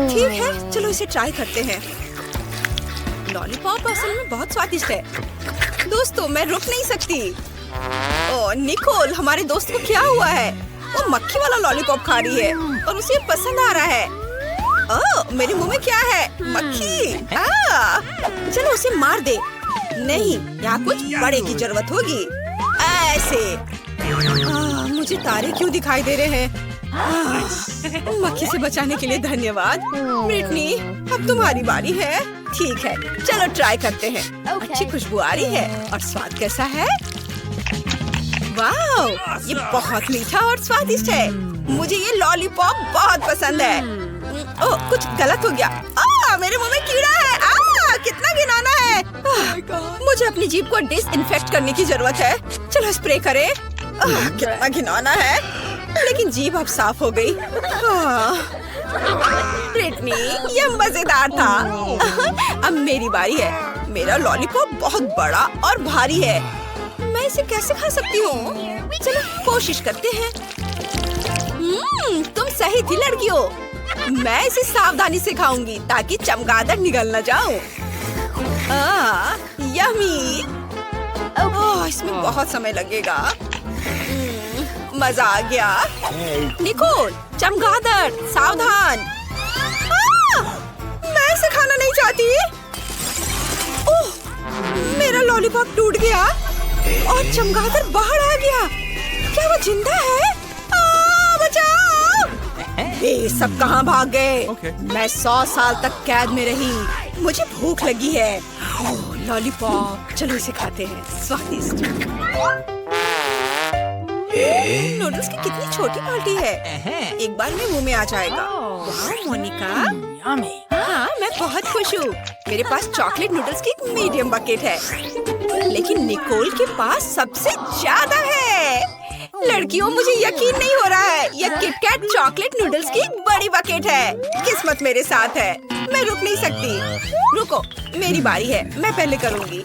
ठीक है, चलो इसे ट्राई करते हैं। लॉलीपॉप असल में बहुत स्वादिष्ट है। दोस्तों, मैं रुक नहीं सकती। ओह निकोल, हमारे दोस्त को क्या हुआ है? वो मक्खी वाला लॉलीपॉप खा रही है और उसे पसंद आ रहा है। ओह, मेरे मुंह में क्या है? मक्खी। चलो उसे मार दे। नहीं, यहाँ कुछ बड़े की जरूरत होगी। ऐसे। मुझे तारे क्यों दिखाई दे रहे हैं? मक्खी से बचाने के लिए धन्यवाद। ब्रिटनी, अब तुम्हारी बारी है। ठीक है, चलो ट्राई करते हैं। अच्छी खुशबू आ रही है। और स्वाद कैसा है? वाह, ये बहुत मीठा और स्वादिष्ट है। मुझे ये लॉलीपॉप बहुत पसंद है। ओह, कुछ गलत हो गया। मेरे मुंह में कीड़ा है। कितना घिनौना है। मुझे अपनी जीभ को डिसइंफेक्ट करने की जरूरत है। चलो स्प्रे करें। कितना घिनौना है, लेकिन जीभ अब साफ हो गई। ब्रिटनी, ये मजेदार था। अब मेरी बारी है। मेरा लॉलीपॉप बहुत बड़ा और भारी है। मैं इसे कैसे खा सकती हूँ? चलो कोशिश करते हैं। तुम सही थी लड़कियों। मैं इसे सावधानी से खाऊंगी ताकि चमगादड़ निगल न जाऊं। यम्मी। इसमें बहुत समय लगेगा। मजा आ गया। निकोल, चमगादड़, सावधान। मैं इसे खाना नहीं चाहती। ओह, मेरा लॉलीपॉप टूट गया और चमगादड़ बाहर आ गया। क्या वो जिंदा है? बचाओ! ये सब कहाँ भाग गए? मैं 100 साल तक कैद में रही। मुझे भूख लगी है। लॉलीपॉप, चलो इसे खाते हैं। स्वादिष्ट। नूडल्स की कितनी छोटी बाल्टी है। एक बार में मुंह में आ जाएगा। वाह मोनिका, हाँ मैं बहुत खुश हूँ। मेरे पास चॉकलेट नूडल्स की एक मीडियम बकेट है, लेकिन निकोल के पास सबसे ज्यादा है। लड़कियों, मुझे यकीन नहीं हो रहा है। यह किटकैट चॉकलेट नूडल्स की एक बड़ी बकेट है। किस्मत मेरे साथ है। मैं रुक नहीं सकती। रुको, मेरी बारी है। मैं पहले करूँगी।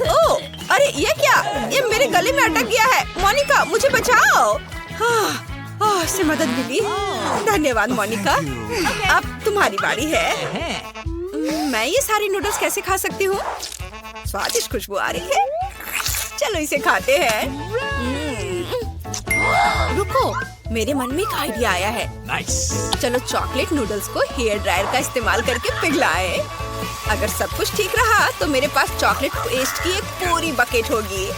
ओह, अरे ये क्या? ये मेरे गले में अटक गया है। मोनिका, मुझे बचाओ। इससे मदद मिली। धन्यवाद मोनिका। अब तुम्हारी बारी है। मैं ये सारे नूडल्स कैसे खा सकती हूँ? स्वादिष्ट खुशबू आ रही है। चलो इसे खाते हैं। रुको, मेरे मन में एक आइडिया आया है। चलो चॉकलेट नूडल्स को हेयर ड्रायर का इस्तेमाल करके पिघलाए। अगर सब कुछ ठीक रहा तो मेरे पास चॉकलेट पेस्ट की एक पूरी बकेट होगी।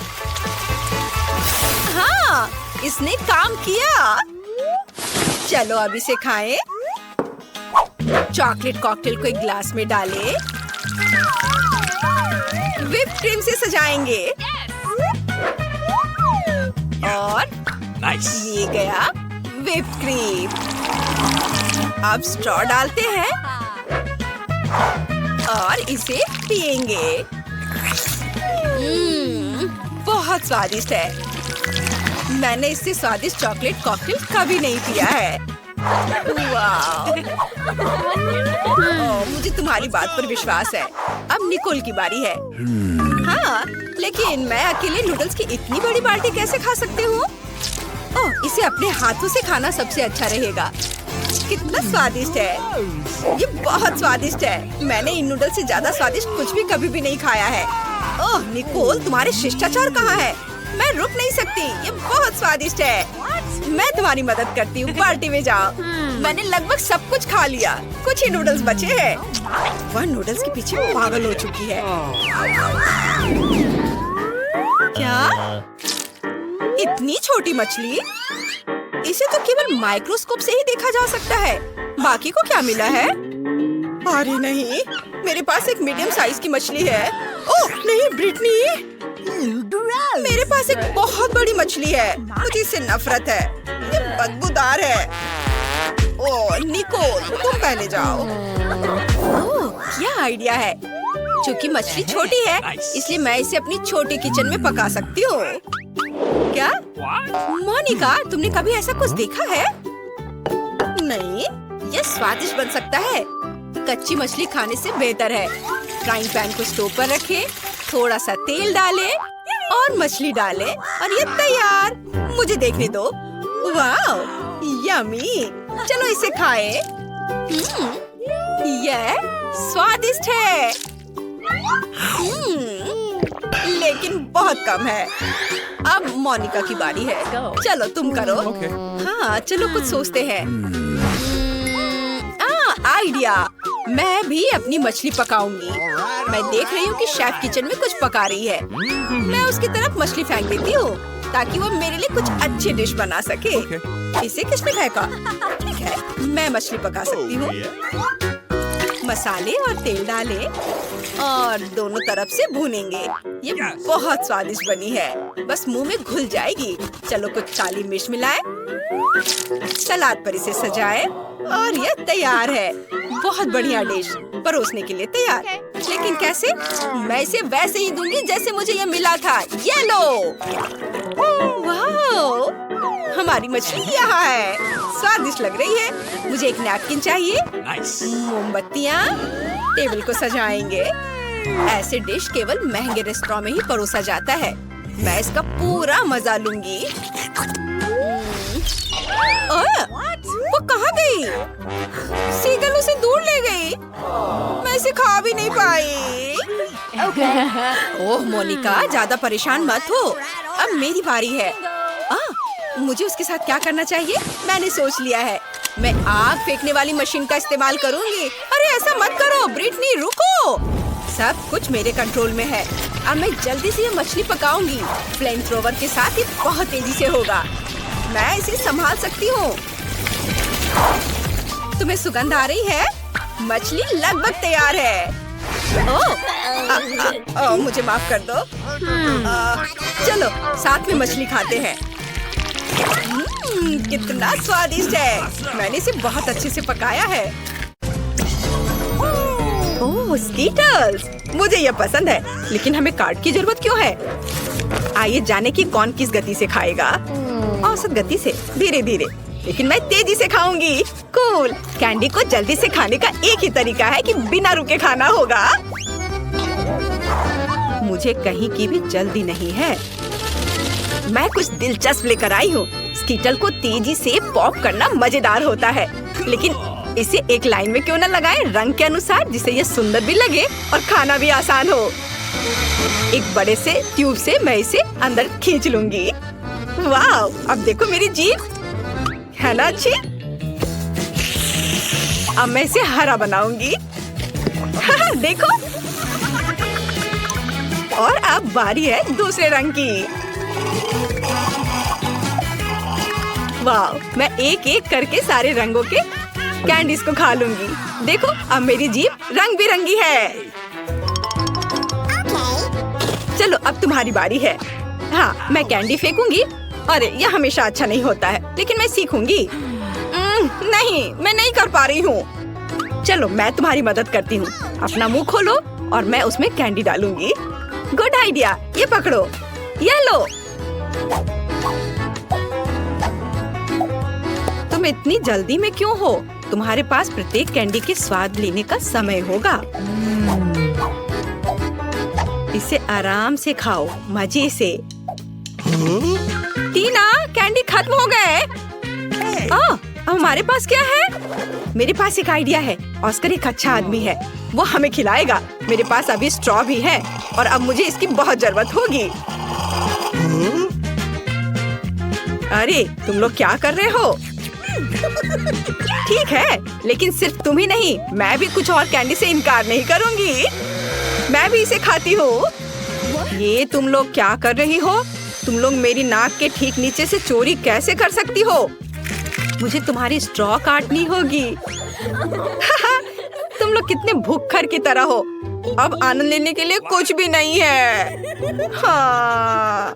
हाँ, इसने काम किया। चलो अब इसे खाएं। चॉकलेट कॉकटेल को एक ग्लास में डालें। व्हिप क्रीम से सजाएंगे। और ये गया व्हिप क्रीम। अब स्ट्रॉ डालते हैं और इसे पिएंगे। बहुत स्वादिष्ट है। मैंने इससे स्वादिष्ट चॉकलेट कॉकटेल कभी नहीं पिया है। वाह! मुझे तुम्हारी बात पर विश्वास है। अब निकोल की बारी है। हाँ, लेकिन मैं अकेले नूडल्स की इतनी बड़ी बाल्टी कैसे खा सकती हूँ? ओह, इसे अपने हाथों से खाना सबसे अच्छा रहेगा। कितना स्वादिष्ट है! ये बहुत स्वादिष्ट है। मैंने इन नूडल्स से ज्यादा स्वादिष्ट कुछ भी कभी भी नहीं खाया है। ओह निकोल, तुम्हारे शिष्टाचार कहाँ है? मैं रुक नहीं सकती। ये बहुत स्वादिष्ट है। मैं तुम्हारी मदद करती हूँ। बाल्टी में जाओ। मैंने लगभग सब कुछ खा लिया। कुछ ही नूडल्स बचे हैं। वह नूडल्स के पीछे पागल हो चुकी है। क्या? इतनी छोटी मछली? इसे तो केवल माइक्रोस्कोप से ही देखा जा सकता है। बाकी को क्या मिला है? अरे नहीं, मेरे पास एक मीडियम साइज की मछली है। ओह नहीं ब्रिटनी, मेरे पास एक बहुत बड़ी मछली है। मुझे इससे नफरत है। ये बदबूदार है। ओह निकोल, तुम पहले जाओ। ओह क्या आइडिया है। चूंकि मछली छोटी है, इसलिए मैं इसे अपनी छोटी किचन में पका सकती हूँ। क्या? मोनिका, तुमने कभी ऐसा कुछ देखा है? नहीं, यह स्वादिष्ट बन सकता है। कच्ची मछली खाने से बेहतर है। फ्राइंग पैन को स्टोव पर रखें, थोड़ा सा तेल डालें और मछली डालें और ये तैयार। मुझे देखने दो। वाह, यम्मी! चलो इसे खाएं। यह स्वादिष्ट है। लेकिन बहुत कम है। अब मोनिका की बारी है। चलो तुम करो। हाँ, चलो कुछ सोचते हैं। आइडिया! मैं भी अपनी मछली पकाऊंगी। मैं देख रही हूँ कि शेफ किचन में कुछ पका रही है। मैं उसकी तरफ मछली फेंक देती हूँ ताकि वो मेरे लिए कुछ अच्छी डिश बना सके। इसे किसने फेंका? ठीक है, मैं मछली पका सकती हूँ। मसाले और तेल डालें और दोनों तरफ से भूनेंगे। ये बहुत स्वादिष्ट बनी है। बस मुंह में घुल जाएगी। चलो कुछ काली मिर्च मिलाएं, सलाद पर इसे सजाएं और ये तैयार है। बहुत बढ़िया डिश परोसने के लिए तैयार। लेकिन कैसे? मैं इसे वैसे ही दूंगी जैसे मुझे ये मिला था। ये लो। वाह! हमारी मछली यहाँ है। स्वादिष्ट लग रही है। मुझे एक नैपकिन चाहिए। मोमबत्तियाँ। टेबल को सजाएंगे। ऐसे डिश केवल महंगे रेस्टोरेंट में ही परोसा जाता है। मैं इसका पूरा मजा लूंगी। वो कहाँ गई? सीगल उसे दूर ले गई। मैं इसे खा भी नहीं पाई। ओह मोनिका, ज्यादा परेशान मत हो। अब मेरी बारी है। मुझे उसके साथ क्या करना चाहिए? मैंने सोच लिया है। मैं आग फेंकने वाली मशीन का इस्तेमाल करूंगी। अरे ऐसा मत करो ब्रिटनी, रुको। सब कुछ मेरे कंट्रोल में है। अब मैं जल्दी से ये मछली पकाऊंगी। फ्लेम थ्रोवर के साथ ये बहुत तेजी से होगा। मैं इसे संभाल सकती हूँ। तुम्हें सुगंध आ रही है? मछली लगभग तैयार है। ओह, मुझे माफ कर दो। चलो साथ में मछली खाते हैं। कितना स्वादिष्ट है। मैंने इसे बहुत अच्छे से पकाया है। ओह स्कीटर्स, मुझे यह पसंद है। लेकिन हमें कार्ड की जरूरत क्यों है? आइए जाने कि कौन किस गति से खाएगा। औसत गति से, धीरे धीरे। लेकिन मैं तेजी से खाऊंगी। कूल। कैंडी को जल्दी से खाने का एक ही तरीका है कि बिना रुके खाना होगा। मुझे कहीं की भी जल्दी नहीं है। मैं कुछ दिलचस्प लेकर आई हूँ। स्कीटल को तेजी से पॉप करना मजेदार होता है। लेकिन इसे एक लाइन में क्यों न लगाएं, रंग के अनुसार, जिससे ये सुंदर भी लगे और खाना भी आसान हो। एक बड़े से ट्यूब से मैं इसे अंदर खींच लूंगी। वाह! अब देखो मेरी जीभ, है ना अच्छी? अब मैं इसे हरा बनाऊंगी। देखो। और अब बारी है दूसरे रंग की। वाह! मैं एक एक करके सारे रंगों के कैंडीज को खा लूंगी। देखो अब मेरी जीभ रंग बिरंगी है। चलो अब तुम्हारी बारी है। हाँ, मैं कैंडी फेंकूंगी। अरे यह हमेशा अच्छा नहीं होता है, लेकिन मैं सीखूंगी। नहीं, मैं नहीं कर पा रही हूँ। चलो मैं तुम्हारी मदद करती हूँ। अपना मुंह खोलो और मैं उसमें कैंडी डालूंगी। गुड आइडिया, ये पकड़ो, ये लो। तुम इतनी जल्दी में क्यों हो? तुम्हारे पास प्रत्येक कैंडी के स्वाद लेने का समय होगा। इसे आराम से खाओ, मजे से। टीना, कैंडी खत्म हो गए। अब हमारे पास क्या है? मेरे पास एक आइडिया है। ऑस्कर एक अच्छा आदमी है, वो हमें खिलाएगा। मेरे पास अभी स्ट्रॉ भी है और अब मुझे इसकी बहुत जरूरत होगी। अरे तुम लोग क्या कर रहे हो? ठीक है, लेकिन सिर्फ तुम ही नहीं, मैं भी कुछ और कैंडी से इनकार नहीं करूंगी। मैं भी इसे खाती हूँ। ये तुम लोग क्या कर रही हो? तुम लोग मेरी नाक के ठीक नीचे से चोरी कैसे कर सकती हो? मुझे तुम्हारी स्ट्रॉ काटनी होगी। तुम लोग कितने भूखर की तरह हो। अब आनंद लेने के लिए कुछ भी नहीं है। हाँ।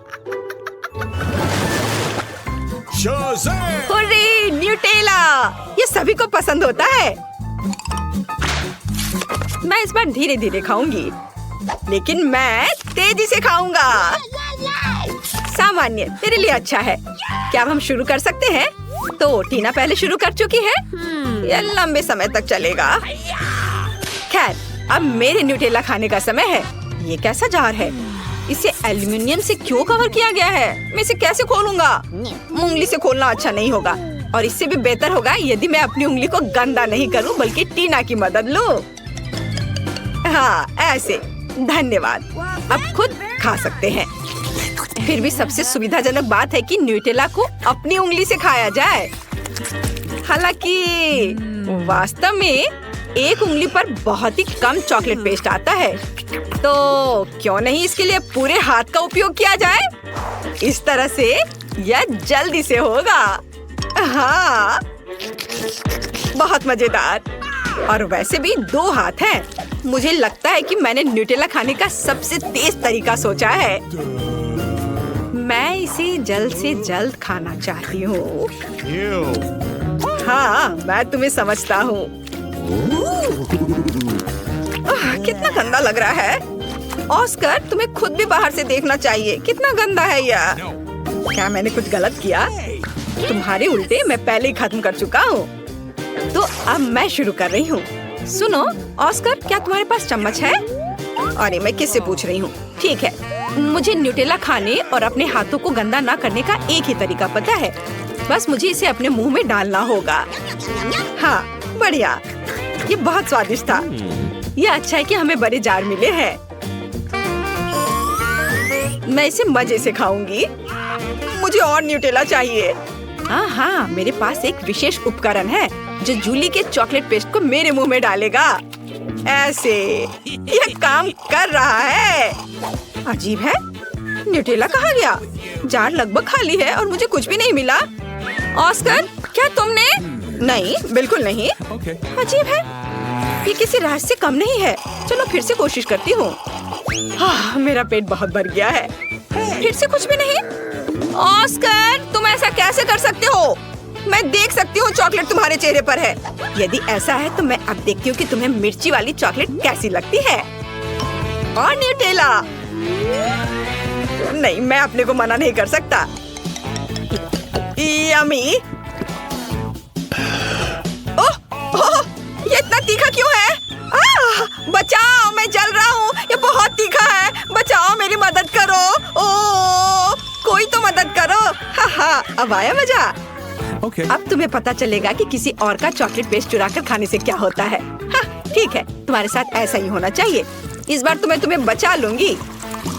Hurray, Nutella! ये सभी को पसंद होता है। मैं इस बार धीरे धीरे खाऊंगी, लेकिन मैं तेजी से खाऊंगा। सामान्य तेरे लिए अच्छा है। क्या अब हम शुरू कर सकते हैं? तो टीना पहले शुरू कर चुकी है। यह लंबे समय तक चलेगा। खैर, अब मेरे न्यूटेला खाने का समय है। ये कैसा जार है? इसे एल्युमिनियम से क्यों कवर किया गया है? मैं इसे कैसे खोलूंगा? उंगली से खोलना अच्छा नहीं होगा, और इससे भी बेहतर होगा यदि मैं अपनी उंगली को गंदा नहीं करूं, बल्कि टीना की मदद लूं। हाँ, ऐसे। धन्यवाद। अब खुद खा सकते हैं। फिर भी सबसे सुविधाजनक बात है कि न्यूटेला को अपनी उंगली से खाया जाए। हालांकि वास्तव में एक उंगली पर बहुत ही कम चॉकलेट पेस्ट आता है, तो क्यों नहीं इसके लिए पूरे हाथ का उपयोग किया जाए? इस तरह से यह जल्दी से होगा। हाँ, बहुत मजेदार। और वैसे भी 2 हाथ हैं। मुझे लगता है कि मैंने न्यूटेला खाने का सबसे तेज तरीका सोचा है। मैं इसे जल्द से जल्द खाना चाहती हूँ। हाँ, मैं तुम्हें समझता हूँ। कितना गंदा लग रहा है। ऑस्कर, तुम्हें खुद भी बाहर से देखना चाहिए। कितना गंदा है यह। क्या मैंने कुछ गलत किया? तुम्हारे उल्टे मैं पहले ही खत्म कर चुका हूँ। तो अब मैं शुरू कर रही हूँ। सुनो ऑस्कर, क्या तुम्हारे पास चम्मच है? अरे मैं किससे पूछ रही हूँ? ठीक है, मुझे न्यूटेला खाने और अपने हाथों को गंदा ना करने का एक ही तरीका पता है। बस मुझे इसे अपने मुंह में डालना होगा। हाँ, बढ़िया। ये बहुत स्वादिष्ट था। ये अच्छा है कि हमें बड़े जार मिले हैं। मैं इसे मजे से खाऊंगी। मुझे और न्यूटेला चाहिए। हाँ, मेरे पास एक विशेष उपकरण है जो जूली के चॉकलेट पेस्ट को मेरे मुंह में डालेगा। ऐसे यह काम कर रहा है। अजीब है, न्यूटेला कहाँ गया? जार लगभग खाली है और मुझे कुछ भी नहीं मिला। ऑस्कर, क्या तुमने? नहीं, बिल्कुल नहीं। अजीब है, ये किसी राज से कम नहीं है। चलो फिर से कोशिश करती हूँ। हाँ, मेरा पेट बहुत भर गया है। फिर से कुछ भी नहीं। ऑस्कर, तुम ऐसा कैसे कर सकते हो? मैं देख सकती हूँ चॉकलेट तुम्हारे चेहरे पर है। यदि ऐसा है तो मैं अब देखती हूँ कि तुम्हें मिर्ची वाली चॉकलेट कैसी लगती है। और न्यूटेला? नहीं, मैं अपने को मना नहीं कर सकता। यम्मी। ओह, ये इतना तीखा क्यों है? बचाओ, मैं जल रहा हूँ। ये बहुत तीखा है। बचाओ, मेरी मदद करो। ओह, कोई तो मदद करो। हाँ, अब आया मजा। Okay. अब तुम्हें पता चलेगा कि किसी और का चॉकलेट पेस्ट चुरा कर खाने से क्या होता है। हाँ, ठीक है, तुम्हारे साथ ऐसा ही होना चाहिए। इस बार तुम्हें बचा लूंगी।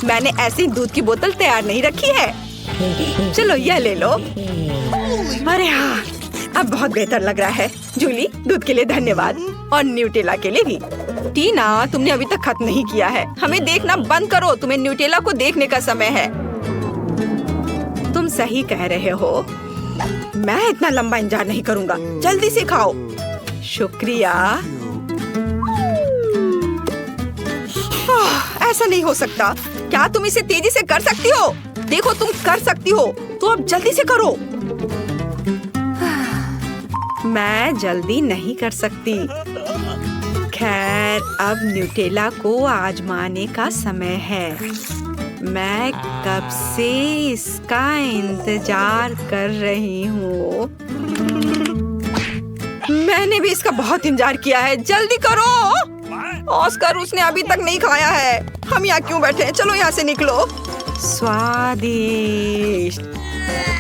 मैंने ऐसी दूध की बोतल तैयार नहीं रखी है। चलो यह ले लो। अरे हाँ, अब बहुत बेहतर लग रहा है। जूली, दूध के लिए धन्यवाद, और न्यूटेला के लिए भी। टीना, तुमने अभी तक खत्म नहीं किया है। हमें देखना बंद करो। तुम्हें न्यूटेला को देखने का समय है। तुम सही कह रहे हो। मैं इतना लंबा इंतजार नहीं करूंगा। जल्दी से खाओ। शुक्रिया। ऐसा नहीं हो सकता। क्या तुम इसे तेजी से कर सकती हो? देखो तुम कर सकती हो, तो अब जल्दी से करो। मैं जल्दी नहीं कर सकती। खैर, अब न्यूटेला को आजमाने का समय है। मैं कब से इसका इंतजार कर रही हूँ। मैंने भी इसका बहुत इंतजार किया है। जल्दी करो। ऑस्कर उसने अभी तक नहीं खाया है। हम यहाँ क्यों बैठे हैं? चलो यहाँ से निकलो। स्वादिष्ट।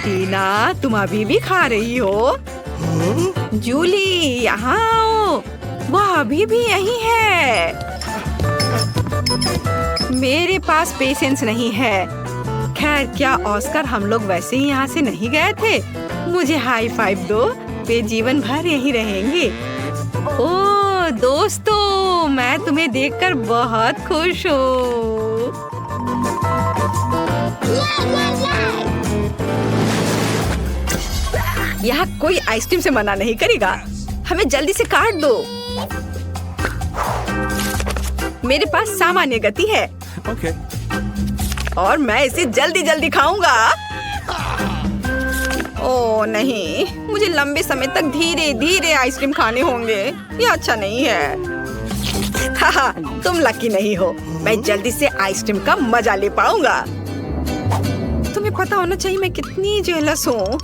टीना, तुम अभी भी खा रही हो? जूली, यहाँ आओ। वह अभी भी यहीं है। मेरे पास पेशेंस नहीं है। खैर, क्या ऑस्कर हम लोग वैसे ही यहाँ से नहीं गए थे? मुझे हाई फाइव दो। वे जीवन भर यहीं रहेंगे। ओह दोस्तों, मैं तुम्हें देखकर बहुत खुश हूँ। यहाँ कोई आइसक्रीम से मना नहीं करेगा। हमें जल्दी से काट दो। मेरे पास सामान्य गति है। Okay. और मैं इसे जल्दी जल्दी खाऊंगा। ओह नहीं, मुझे लंबे समय तक धीरे धीरे आइसक्रीम खाने होंगे। ये अच्छा नहीं है। हाहा, तुम लकी नहीं हो। मैं जल्दी से आइसक्रीम का मजा ले पाऊंगा। तुम्हें पता होना चाहिए मैं कितनी जेलस हूँ।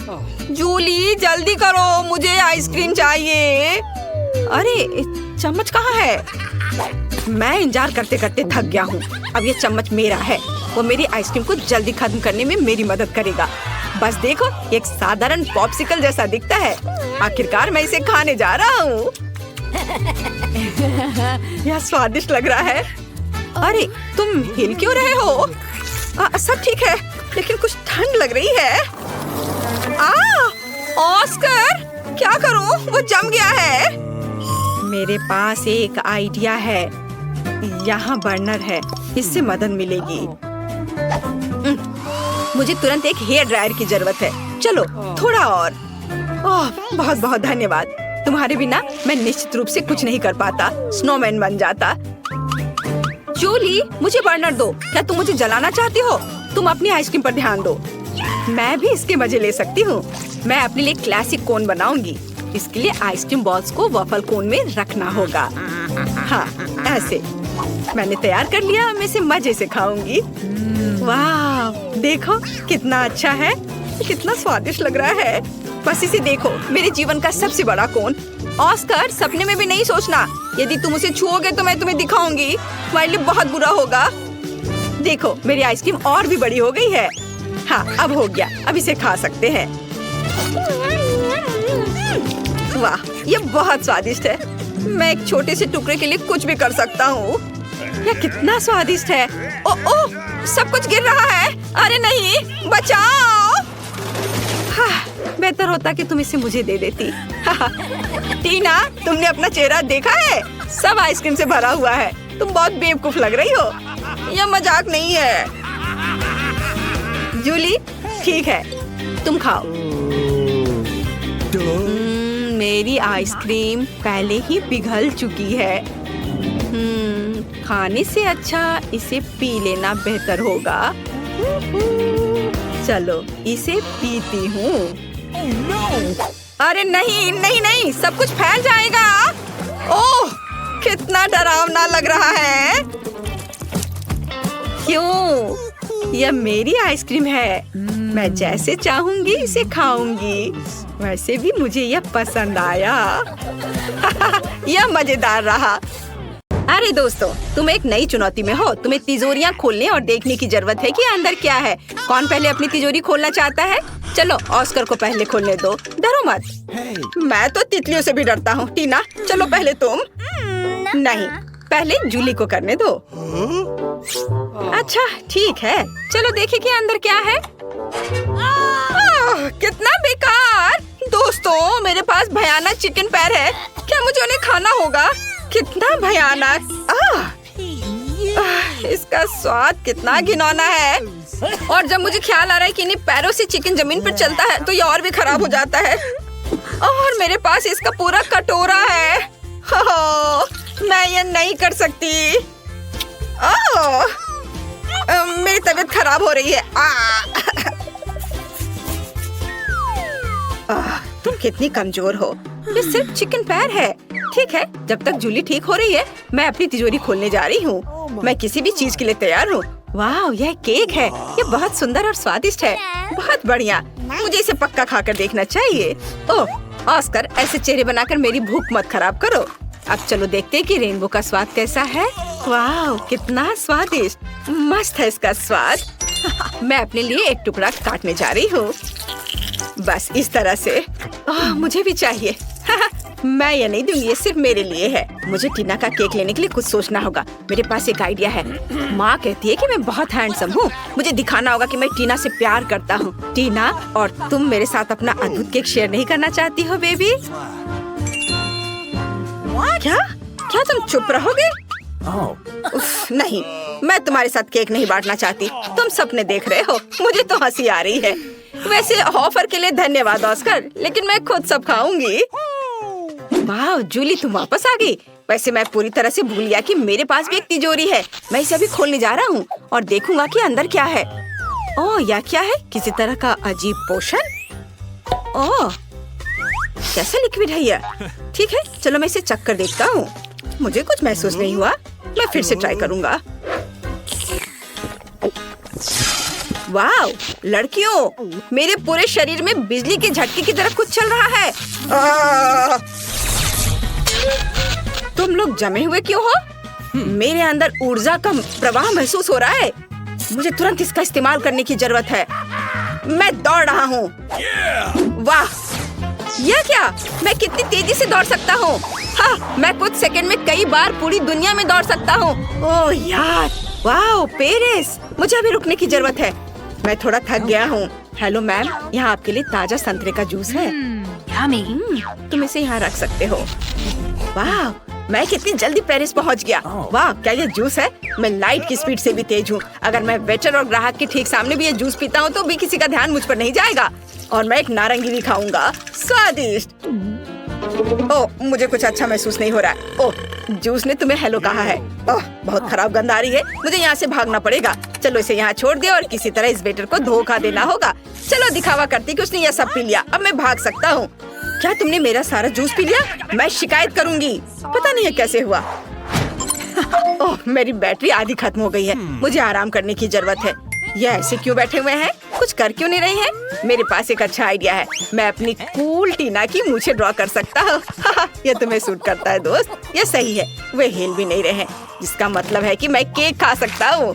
जूली, जल्दी करो, मुझे आइसक्रीम चाहिए। अरे चम्मच कहाँ है? मैं इंतजार करते करते थक गया हूँ। अब ये चम्मच मेरा है। वो मेरी आइसक्रीम को जल्दी खत्म करने में मेरी मदद करेगा। बस देखो, एक साधारण पॉप्सिकल जैसा दिखता है। आखिरकार मैं इसे खाने जा रहा हूँ। यह स्वादिष्ट लग रहा है। अरे तुम हिल क्यों रहे हो? सब ठीक है, लेकिन कुछ ठंड लग रही है। ऑस्कर, क्या करूं? वो जम गया है। मेरे पास एक आइडिया है। यहाँ बर्नर है, इससे मदद मिलेगी। मुझे तुरंत एक हेयर ड्रायर की जरूरत है। चलो थोड़ा और। ओह, बहुत बहुत धन्यवाद। तुम्हारे बिना मैं निश्चित रूप से कुछ नहीं कर पाता। स्नोमैन बन जाता। जूली, मुझे बर्नर दो। क्या तुम मुझे जलाना चाहती हो? तुम अपनी आइसक्रीम पर ध्यान दो। मैं भी इसके मजे ले सकती हूँ। मैं अपने लिए क्लासिक कोन बनाऊंगी। इसके लिए आइसक्रीम बॉल्स को वफल कोन में रखना होगा। हाँ, ऐसे। मैंने तैयार कर लिया। मैं इसे मजे से खाऊंगी। वाह, देखो कितना अच्छा है। कितना स्वादिष्ट लग रहा है। बस इसे देखो, मेरे जीवन का सबसे बड़ा कोन। ऑस्कर, सपने में भी नहीं सोचना। यदि तुम उसे छुओगे तो मैं तुम्हें दिखाऊंगी। तुम्हारे लिए बहुत बुरा होगा। देखो, मेरी आइसक्रीम और भी बड़ी हो गई है। हाँ, अब हो गया। अब इसे खा सकते हैं। वाह, ये बहुत स्वादिष्ट है। मैं एक छोटे से टुकड़े के लिए कुछ भी कर सकता हूँ। यह कितना स्वादिष्ट है। ओह, सब कुछ गिर रहा है। अरे नहीं, बचाओ। हाँ, बेहतर होता कि तुम इसे मुझे दे देती। टीना, तुमने अपना चेहरा देखा है? सब आइसक्रीम से भरा हुआ है। तुम बहुत बेवकूफ लग रही हो। यह मजाक नहीं है। जूली, ठीक है, तुम खाओ। मेरी आइसक्रीम पहले ही पिघल चुकी है। खाने से अच्छा इसे पी लेना बेहतर होगा। चलो, इसे पीती हूँ। अरे नहीं नहीं नहीं, सब कुछ फैल जाएगा। ओह, कितना डरावना लग रहा है। क्यों? यह मेरी आइसक्रीम है। मैं जैसे चाहूंगी इसे खाऊंगी। वैसे भी मुझे यह पसंद आया। यह मजेदार रहा। अरे दोस्तों, तुम एक नई चुनौती में हो। तुम्हें तिजोरियां खोलने और देखने की जरूरत है कि अंदर क्या है। कौन पहले अपनी तिजोरी खोलना चाहता है? चलो, ऑस्कर को पहले खोलने दो। डरो मत। मैं तो तितलियों से भी डरता हूँ। टीना, चलो पहले तुम। नहीं, पहले जूली को करने दो। अच्छा, ठीक है। चलो देखें कि अंदर क्या है। कितना बेकार। दोस्तों, मेरे पास भयानक चिकन पैर है। क्या मुझे उन्हें खाना होगा? कितना भयानक। इसका स्वाद कितना घिनौना है। और जब मुझे ख्याल आ रहा है कि इन्हीं पैरों से चिकन जमीन पर चलता है तो ये और भी खराब हो जाता है। और मेरे पास इसका पूरा कटोरा है। मैं ये नहीं कर सकती। मेरी तबीयत खराब हो रही है। तुम कितनी कमजोर हो। ये सिर्फ चिकन पैर है। ठीक है, जब तक जूली ठीक हो रही है मैं अपनी तिजोरी खोलने जा रही हूँ। मैं किसी भी चीज के लिए तैयार हूँ। वाह, यह केक है। ये बहुत सुंदर और स्वादिष्ट है। बहुत बढ़िया, मुझे इसे पक्का खाकर देखना चाहिए। ओह ऑस्कर, ऐसे चेहरे बनाकर मेरी भूख मत खराब करो। अब चलो देखते हैं कि रेनबो का स्वाद कैसा है। वाह, कितना स्वादिष्ट, मस्त है इसका स्वाद। मैं अपने लिए एक टुकड़ा काटने जा रही हूँ। बस इस तरह से। मुझे भी चाहिए। मैं ये नहीं दूंगी, ये सिर्फ मेरे लिए है। मुझे टीना का केक लेने के लिए कुछ सोचना होगा। मेरे पास एक आइडिया है। माँ कहती है कि मैं बहुत हैंडसम हूँ। मुझे दिखाना होगा कि मैं टीना से प्यार करता हूँ। टीना, और तुम मेरे साथ अपना अद्भुत केक शेयर नहीं करना चाहती हो बेबी? क्या क्या तुम चुप रहोगे? उफ, नहीं, मैं तुम्हारे साथ केक नहीं बांटना चाहती। तुम सपने देख रहे हो। मुझे तो हंसी आ रही है। वैसे ऑफर के लिए धन्यवाद ऑस्कर, लेकिन मैं खुद सब खाऊंगी। वाह जूली, तुम वापस आ गई। वैसे मैं पूरी तरह से भूल गया कि मेरे पास भी एक तिजोरी है। मैं इसे अभी खोलने जा रहा हूँ और देखूंगा कि अंदर क्या है। ओह, यह क्या है? किसी तरह का अजीब पोषण। ओह, कैसा लिक्विड है यह? ठीक है, चलो मैं इसे चख कर देखता हूँ। मुझे कुछ महसूस नहीं हुआ। मैं फिर से ट्राई करूँगा। वाह लड़कियों, मेरे पूरे शरीर में बिजली के झटके की तरह कुछ चल रहा है। तुम लोग जमे हुए क्यों हो? मेरे अंदर ऊर्जा का प्रवाह महसूस हो रहा है। मुझे तुरंत इसका इस्तेमाल करने की जरूरत है। मैं दौड़ रहा हूँ। वाह, यह क्या? मैं कितनी तेजी से दौड़ सकता हूँ? हाँ, मैं कुछ सेकंड में कई बार पूरी दुनिया में दौड़ सकता हूँ। ओह यार, वाह पेरिस, मुझे अभी रुकने की जरूरत है। मैं थोड़ा थक गया हूँ। हेलो मैम, यहाँ आपके लिए ताजा संतरे का जूस है। Yummy. तुम इसे यहाँ रख सकते हो। वाह, मैं कितनी जल्दी पेरिस पहुँच गया। वाह, क्या ये जूस है? मैं लाइट की स्पीड से भी तेज हूँ। अगर मैं वेटर और ग्राहक के ठीक सामने भी ये जूस पीता हूँ तो भी किसी का ध्यान मुझ पर नहीं जाएगा। और मैं एक नारंगी भी खाऊंगा। स्वादिष्ट। ओह, मुझे कुछ अच्छा महसूस नहीं हो रहा है। ओह, जूस ने तुम्हें हेलो कहा है। ओह, बहुत खराब गंध आ रही है। मुझे यहाँ से भागना पड़ेगा। चलो इसे यहाँ छोड़ दे और किसी तरह इस वेटर को धोखा देना होगा। चलो दिखावा करती कि उसने यह सब पी लिया। अब मैं भाग सकता हूँ। क्या तुमने मेरा सारा जूस पी लिया? मैं शिकायत करूँगी। पता नहीं है कैसे हुआ। ओह, मेरी बैटरी आधी खत्म हो गई है। मुझे आराम करने की जरूरत है। ये ऐसे क्यों बैठे हुए हैं? कुछ कर क्यों नहीं रहे हैं? मेरे पास एक अच्छा आइडिया है। मैं अपनी कूल टीना की मूछें ड्रॉ कर सकता हूँ। ये तुम्हें सूट करता है दोस्त। ये सही है। वे हिल भी नहीं रहे हैं, जिसका मतलब है कि मैं केक खा सकता हूँ।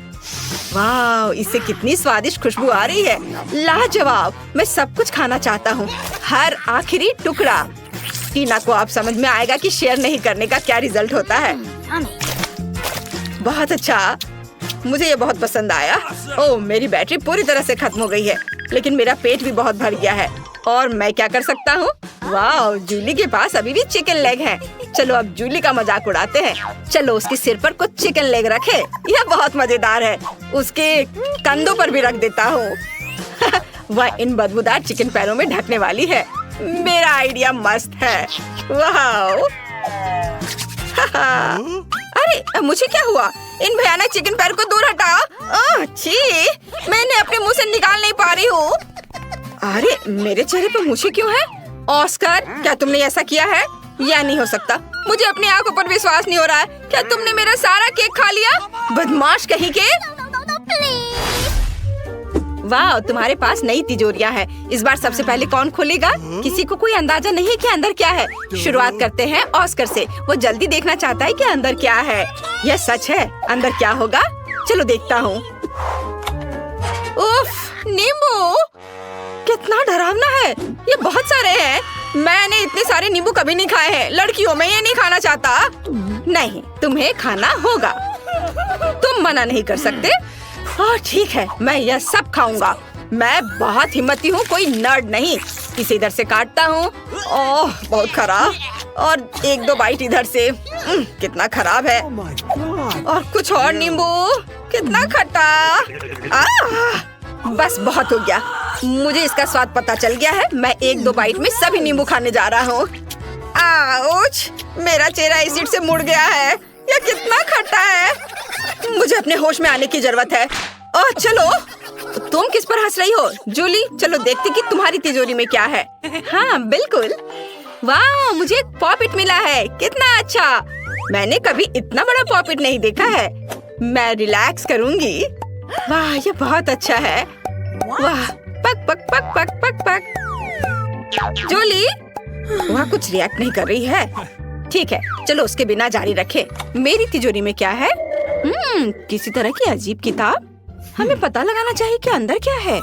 वाह, इससे कितनी स्वादिष्ट खुशबू आ रही है। लाजवाब। मैं सब कुछ खाना चाहता हूँ, हर आखिरी टुकड़ा। टीना को अब समझ में आएगा कि शेयर नहीं करने का क्या रिजल्ट होता है। बहुत अच्छा, मुझे ये बहुत पसंद आया। ओह, मेरी बैटरी पूरी तरह से खत्म हो गई है, लेकिन मेरा पेट भी बहुत भर गया है। और मैं क्या कर सकता हूँ? वाह, जूली के पास अभी भी चिकन लेग है। चलो अब जूली का मजाक उड़ाते हैं। चलो उसके सिर पर कुछ चिकन लेग रखे। यह बहुत मजेदार है। उसके कंधों पर भी रख देता हूँ। वह इन बदबूदार चिकन पैरों में ढकने वाली है। मेरा आइडिया मस्त है। वाह। अरे मुझे क्या हुआ? इन भयानक चिकन पैर को दूर हटाओ। छी, मैं इन्हें अपने मुंह से निकाल नहीं पा रही हूँ। अरे मेरे चेहरे पर मूछें क्यों है? ऑस्कर, क्या तुमने ऐसा किया है? यह नहीं हो सकता। मुझे अपनी आंखों पर विश्वास नहीं हो रहा है। क्या तुमने मेरा सारा केक खा लिया? बदमाश कहीं के। वाह, तुम्हारे पास नई तिजोरियां हैं। इस बार सबसे पहले कौन खोलेगा? किसी को कोई अंदाजा नहीं है कि अंदर क्या है। शुरुआत करते हैं ऑस्कर से। वो जल्दी देखना चाहता है कि अंदर क्या है। यह सच है। अंदर क्या होगा? चलो देखता हूँ। उफ, नींबू कितना डरावना है। ये बहुत सारे हैं। मैंने इतने सारे नींबू कभी नहीं खाए हैं। लड़कियों, मैं ये नहीं खाना चाहता। नहीं, तुम्हें खाना होगा। तुम मना नहीं कर सकते। ठीक है, मैं यह सब खाऊंगा। मैं बहुत हिम्मती हूँ, कोई नर्ड नहीं। इसे इधर से काटता हूँ। ओह, बहुत खराब। और एक दो बाइट इधर से। कितना खराब है। और कुछ और नींबू। कितना खट्टा। बस बहुत हो गया। मुझे इसका स्वाद पता चल गया है। मैं 1-2 बाइट में सभी नींबू खाने जा रहा हूँ। आउच! मेरा चेहरा एसिड से मुड़ गया है। यह कितना खट्टा है। मुझे अपने होश में आने की जरूरत है। ओह चलो, तुम किस पर हंस रही हो? जूली, चलो देखते कि तुम्हारी तिजोरी में क्या है। हाँ बिल्कुल। वाह, मुझे एक पॉपिट मिला है। कितना अच्छा। मैंने कभी इतना बड़ा पॉपिट नहीं देखा है। मैं रिलैक्स करूंगी। वाह, ये बहुत अच्छा है। वाह, पक पक पक पक पक पक। जूली, वह कुछ रिएक्ट नहीं कर रही है। ठीक है, चलो उसके बिना जारी रखें। मेरी तिजोरी में क्या है? किसी तरह की अजीब किताब। हमें पता लगाना चाहिए कि अंदर क्या है।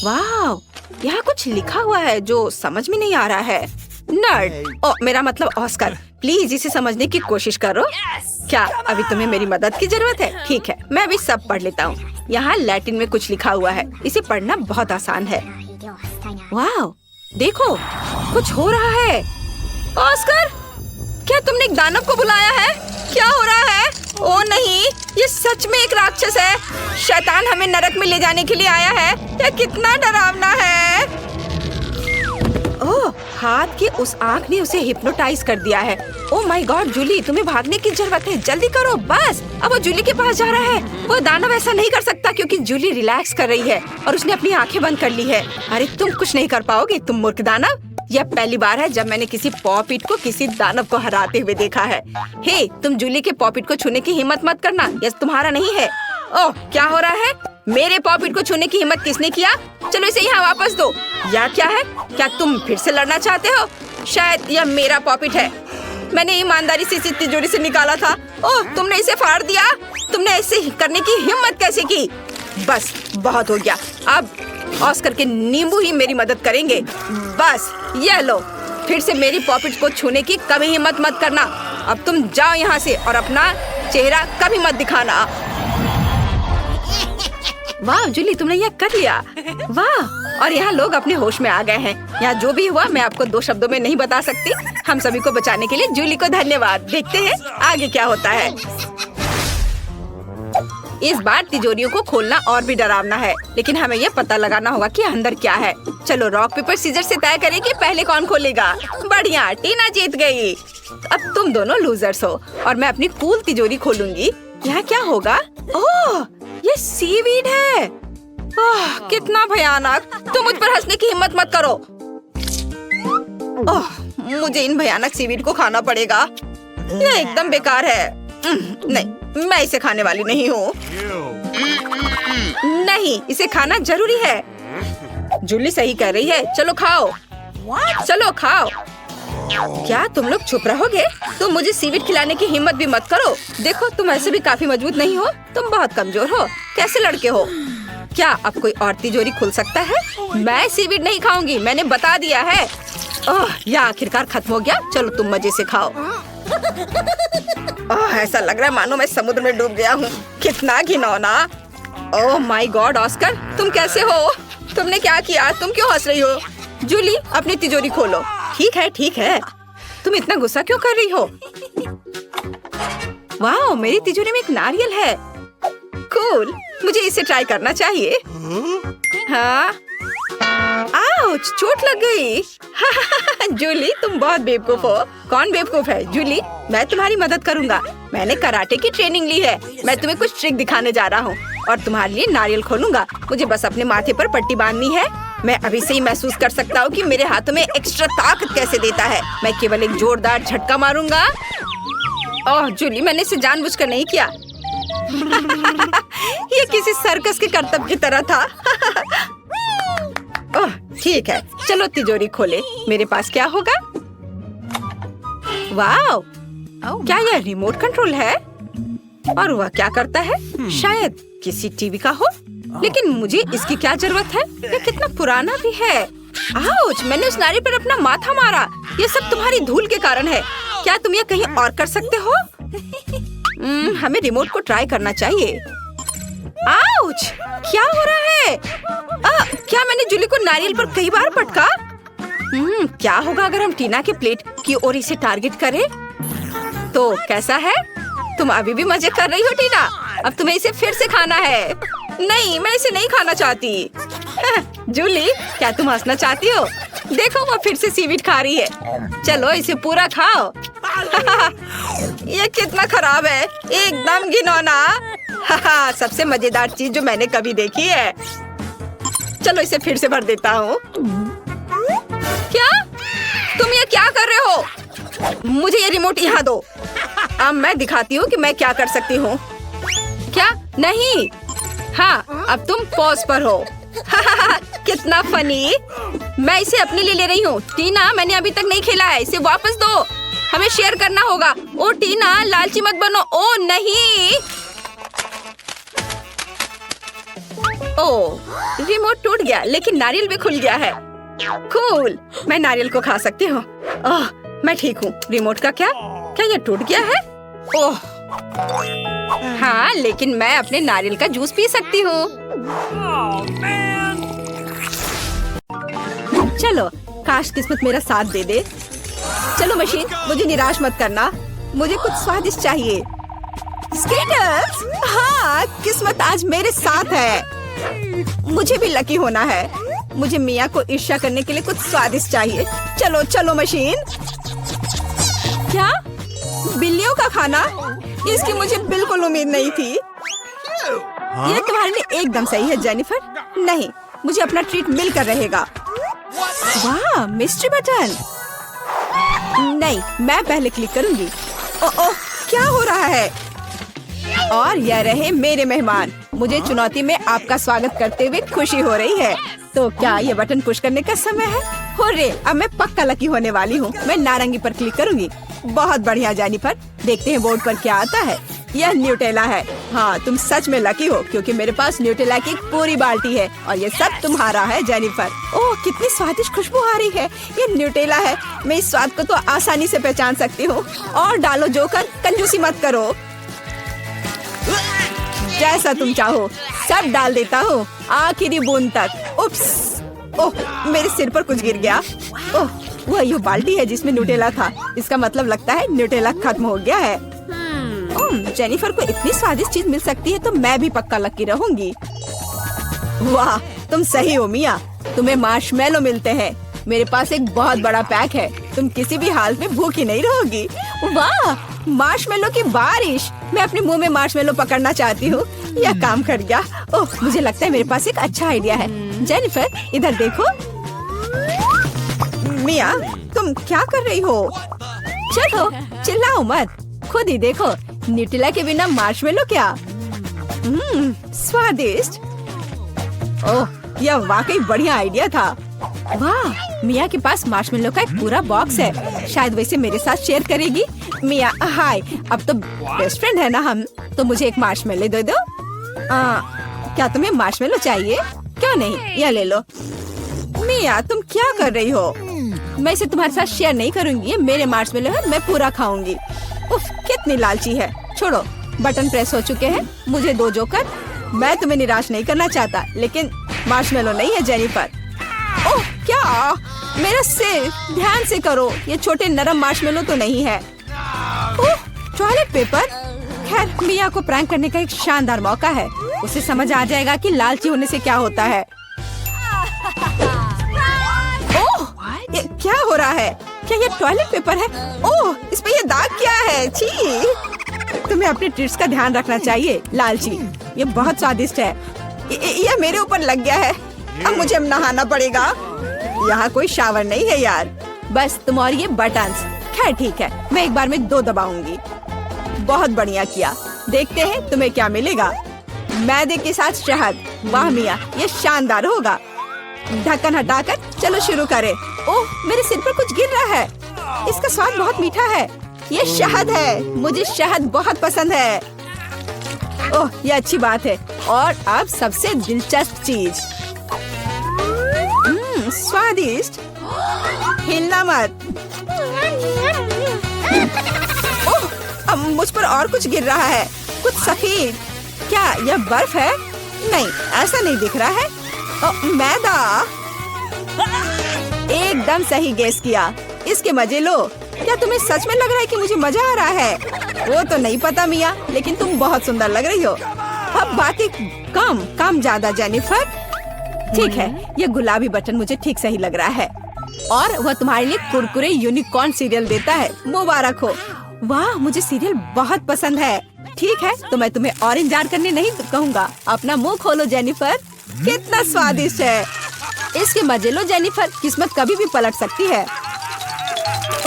वाह, यहाँ कुछ लिखा हुआ है जो समझ में नहीं आ रहा है। नर्ड, ओ मेरा मतलब ऑस्कर, प्लीज इसे समझने की कोशिश करो। क्या अभी तुम्हें मेरी मदद की जरूरत है? ठीक है, मैं अभी सब पढ़ लेता हूँ। यहाँ लैटिन में कुछ लिखा हुआ है। इसे पढ़ना बहुत आसान है। वाह, देखो कुछ हो रहा है। ऑस्कर, क्या तुमने एक दानव को बुलाया है? क्या हो रहा है? ओ नहीं, ये सच में एक राक्षस है। शैतान हमें नरक में ले जाने के लिए आया है। यह कितना डरावना है। ओह, हाथ की उस आँख ने उसे हिप्नोटाइज कर दिया है। ओह माय गॉड, जूली तुम्हें भागने की जरूरत है। जल्दी करो बस। अब वो जूली के पास जा रहा है। वो दानव ऐसा नहीं कर सकता क्योंकि जूली रिलैक्स कर रही है और उसने अपनी आंखें बंद कर ली है। अरे तुम कुछ नहीं कर पाओगे, तुम मूर्ख दानव। यह पहली बार है जब मैंने किसी पॉपिट को किसी दानव को हराते हुए देखा है। हे, तुम जूली के पॉपिट को छूने की हिम्मत मत करना। यह तुम्हारा नहीं है। ओह, क्या हो रहा है? मेरे पॉपिट को छूने की हिम्मत किसने किया? चलो इसे यहाँ वापस दो। या क्या है? क्या तुम फिर से लड़ना चाहते हो? शायद यह मेरा पॉपिट है। मैंने ईमानदारी से इसे तिजोरी से निकाला था। ओह, तुमने इसे फाड़ दिया। तुमने ऐसे करने की हिम्मत कैसे की? बस बहुत हो गया। अब ऑस्कर के नींबू ही मेरी मदद करेंगे। बस ये लो, फिर से मेरी पॉपिट को छूने की कभी हिम्मत मत करना। अब तुम जाओ यहाँ से और अपना चेहरा कभी मत दिखाना। वाह जूली, तुमने यह कर लिया। वाह, और यहाँ लोग अपने होश में आ गए हैं। यहाँ जो भी हुआ मैं आपको 2 शब्दों में नहीं बता सकती। हम सभी को बचाने के लिए जूली को धन्यवाद। देखते हैं आगे क्या होता है। इस बार तिजोरियों को खोलना और भी डरावना है, लेकिन हमें यह पता लगाना होगा कि अंदर क्या है। चलो रॉक पेपर सीजर से तय करें कि पहले कौन खोलेगा। बढ़िया, टीना जीत गई। अब तुम दोनों लूजर्स हो और मैं अपनी कूल तिजोरी खोलूंगी। यहाँ क्या होगा? ओह, ये सीवीड है। ओह, कितना भयानक। तुम मुझ पर हंसने की हिम्मत मत करो। ओह, मुझे इन भयानक सीवीड को खाना पड़ेगा। यह एकदम बेकार है। नहीं, मैं इसे खाने वाली नहीं हूँ। नहीं, इसे खाना जरूरी है। जूली सही कह रही है। चलो खाओ। चलो खाओ। क्या तुम लोग चुप रहोगे? तुम मुझे सीवीड खिलाने की हिम्मत भी मत करो। देखो, तुम ऐसे भी काफी मजबूत नहीं हो। तुम बहुत कमजोर हो। कैसे लड़के हो? क्या अब कोई और तिजोरी खुल सकता है? मैं सीवीड नहीं खाऊंगी, मैंने बता दिया है। ओह, यह आखिरकार खत्म हो गया। चलो तुम मजे से खाओ। ओह, ऐसा लग रहा है मानो मैं समुद्र में डूब गया हूँ। कितना घिनौना। ओह माय गॉड, ऑस्कर तुम कैसे हो? तुमने क्या किया? तुम क्यों हंस रही हो? जूली, अपनी तिजोरी खोलो। ठीक है, ठीक है। तुम इतना गुस्सा क्यों कर रही हो? वाह, मेरी तिजोरी में एक नारियल है। कूल, मुझे इसे ट्राई करना चाहिए। हाँ, आउच, चोट लग गई। जूली, तुम बहुत बेवकूफ हो। कौन बेवकूफ है? जूली, मैं तुम्हारी मदद करूंगा। मैंने कराटे की ट्रेनिंग ली है। मैं तुम्हें कुछ ट्रिक दिखाने जा रहा हूँ और तुम्हारे लिए नारियल खोलूंगा। मुझे बस अपने माथे पर पट्टी बांधनी है। मैं अभी से ही महसूस कर सकता हूँ कि मेरे हाथों में एक्स्ट्रा ताकत कैसे देता है। मैं केवल एक जोरदार झटका मारूंगा। ओह जूली, मैंने इसे जानबूझकर नहीं किया। ये किसी सर्कस के करतब की तरह था। ओह ठीक है, चलो तिजोरी खोले। मेरे पास क्या होगा? वाह, क्या यह रिमोट कंट्रोल है? और वह क्या करता है? शायद किसी टीवी का हो, लेकिन मुझे इसकी क्या जरूरत है? यह कितना पुराना भी है। आउच, मैंने उस नारी पर अपना माथा मारा। ये सब तुम्हारी धूल के कारण है। क्या तुम यह कहीं और कर सकते हो? हमें रिमोट को ट्राई करना चाहिए। आउच, क्या हो रहा है? क्या मैंने जूली को नारियल पर कई बार पटका? क्या होगा अगर हम टीना के प्लेट की ओर इसे टारगेट करें? तो कैसा है? तुम अभी भी मजे कर रही हो टीना? अब तुम्हें इसे फिर से खाना है। नहीं, मैं इसे नहीं खाना चाहती। जूली, क्या तुम हंसना चाहती हो? देखो वो फिर से सीवीड खा रही है। चलो इसे पूरा खाओ। ये कितना खराब है, एकदम घिनौना। सबसे मजेदार चीज जो मैंने कभी देखी है। चलो इसे फिर से भर देता हूँ। क्या तुम ये क्या कर रहे हो? मुझे ये रिमोट यहाँ दो। अब मैं दिखाती हूँ कि मैं क्या कर सकती हूँ। क्या? नहीं। हाँ, अब तुम पॉज पर हो। कितना फनी। मैं इसे अपने लिए ले रही हूँ। टीना, मैंने अभी तक नहीं खेला है, इसे वापस दो। हमें शेयर करना होगा। ओ टीना, लालची मत बनो। ओ नहीं। ओ, रिमोट टूट गया, लेकिन नारियल भी खुल गया है। कूल, मैं नारियल को खा सकती हूँ। ओह, मैं ठीक हूँ। रिमोट का क्या? क्या ये टूट गया है? ओह, हाँ, लेकिन मैं अपने नारियल का जूस पी सकती हूँ। चलो, काश किस्मत मेरा साथ दे दे। चलो मशीन, मुझे निराश मत करना। मुझे कुछ स्वादिष्ट चाहिए। स्केटर्स, हाँ, किस्मत आज मेरे साथ है। मुझे भी लकी होना है। मुझे मिया को ईर्ष्या करने के लिए कुछ स्वादिष्ट चाहिए। चलो चलो मशीन। क्या? बिल्लियों का खाना? इसकी मुझे बिल्कुल उम्मीद नहीं थी। ये तुम्हारे लिए एकदम सही है जेनिफर। नहीं, मुझे अपना ट्रीट मिलकर रहेगा। वाह, मिस्ट्री बटन। नहीं, मैं पहले क्लिक करूंगी। ओह, क्या हो रहा है? और यह रहे मेरे मेहमान। मुझे चुनौती में आपका स्वागत करते हुए खुशी हो रही है। तो क्या ये बटन पुश करने का समय है? हुर्रे, अब मैं पक्का लकी होने वाली हूँ। मैं नारंगी पर क्लिक करूंगी। बहुत बढ़िया जेनिफर। देखते हैं बोर्ड पर क्या आता है। यह न्यूटेला है। हाँ, तुम सच में लकी हो, क्योंकि मेरे पास न्यूटेला की एक पूरी बाल्टी है और ये सब तुम्हारा है जेनिफर। ओह, कितनी स्वादिष्ट खुशबू आ रही है। ये न्यूटेला है। मैं इस स्वाद को तो आसानी से पहचान सकती हूँ। और डालो जोकर, कंजूसी मत करो। जैसा तुम चाहो सब डाल देता हूँ, आखिरी बूंद तक। उप्स, ओह, मेरे सिर पर कुछ गिर गया। ओह, वह ये बाल्टी है जिसमें न्यूटेला था। इसका मतलब लगता है न्यूटेला खत्म हो गया है। जेनिफर को इतनी स्वादिष्ट चीज मिल सकती है तो मैं भी पक्का लकी रहूंगी। वाह, तुम सही हो मिया। तुम्हें मार्शमेलो मिलते हैं। मेरे पास एक बहुत बड़ा पैक है। तुम किसी भी हाल में भूखी नहीं रहोगी। वाह, मार्शमेलो की बारिश। मैं अपने मुंह में मार्शमेलो पकड़ना चाहती हूँ। यह काम कर गया। ओह, मुझे लगता है मेरे पास एक अच्छा आइडिया है। जेनिफर, इधर देखो। मिया, तुम क्या कर रही हो? चलो, चिल्लाओ मत, खुद ही देखो। न्यूटेला के बिना मार्शमेलो क्या? स्वादिष्ट। ओह, यह वाकई बढ़िया आइडिया था। वाह, मिया के पास मार्शमेलो का एक पूरा बॉक्स है। शायद वैसे मेरे साथ शेयर करेगी। मिया, हाय, अब तो बेस्ट फ्रेंड है ना हम। तो मुझे एक मार्शमेलो दे दो। क्या तुम्हें मार्शमेलो चाहिए? क्यों नहीं, यह ले लो। मिया, तुम क्या कर रही हो? मैं इसे तुम्हारे साथ शेयर नहीं करूंगी। ये मेरे मार्शमेलो है, मैं पूरा खाऊंगी। उफ, कितनी लालची है। छोड़ो, बटन प्रेस हो चुके हैं। मुझे दो जोकर। मैं तुम्हें निराश नहीं करना चाहता, लेकिन मार्शमेलो नहीं है जेनिफर। ओह, क्या? मेरा सिर, ध्यान से करो। ये छोटे नरम मार्शमेलो तो नहीं है। ओह, टॉयलेट पेपर। खैर, मिया को प्रैंक करने का एक शानदार मौका है। उसे समझ आ जाएगा कि लालची होने से क्या होता है। ओह, ये क्या हो रहा है? क्या ये टॉयलेट पेपर है? ओह, इस पे ये दाग क्या है? छी! तुम्हें अपने ट्रीट्स का ध्यान रखना चाहिए लालची। ये बहुत स्वादिष्ट है। ये मेरे ऊपर लग गया है। अब मुझे नहाना पड़ेगा। यहाँ कोई शावर नहीं है यार। बस तुम और ये बटन्स। खैर ठीक है, मैं एक बार में 2 दबाऊंगी। बहुत बढ़िया किया। देखते हैं तुम्हें क्या मिलेगा। मैदे के साथ शहद। वाह मिया, ये शानदार होगा। ढक्कन हटाकर चलो शुरू करें। ओह, मेरे सिर पर कुछ गिर रहा है। इसका स्वाद बहुत मीठा है। ये शहद है। मुझे शहद बहुत पसंद है। ओह, ये अच्छी बात है। और अब सबसे दिलचस्प चीज। स्वादिष्ट। हिलना मत। ओह, अब मुझ पर और कुछ गिर रहा है। कुछ सफेद। क्या यह बर्फ है? नहीं, ऐसा नहीं दिख रहा है। मैदा। एकदम सही गेस किया। इसके मजे लो। क्या तुम्हें सच में लग रहा है कि मुझे मजा आ रहा है? वो तो नहीं पता मिया, लेकिन तुम बहुत सुंदर लग रही हो। अब बातें कम, काम ज्यादा जेनिफर। ठीक है, ये गुलाबी बटन मुझे ठीक सही लग रहा है। और वह तुम्हारे लिए कुरकुरे यूनिकॉर्न सीरियल देता है। मुबारक हो। वाह, मुझे सीरियल बहुत पसंद है। ठीक है, तो मैं तुम्हें और इंतजार करने नहीं कहूँगा। अपना मुंह खोलो जेनिफर, कितना स्वादिष्ट है। इसके मजे लो जेनिफर, किस्मत कभी भी पलट सकती है।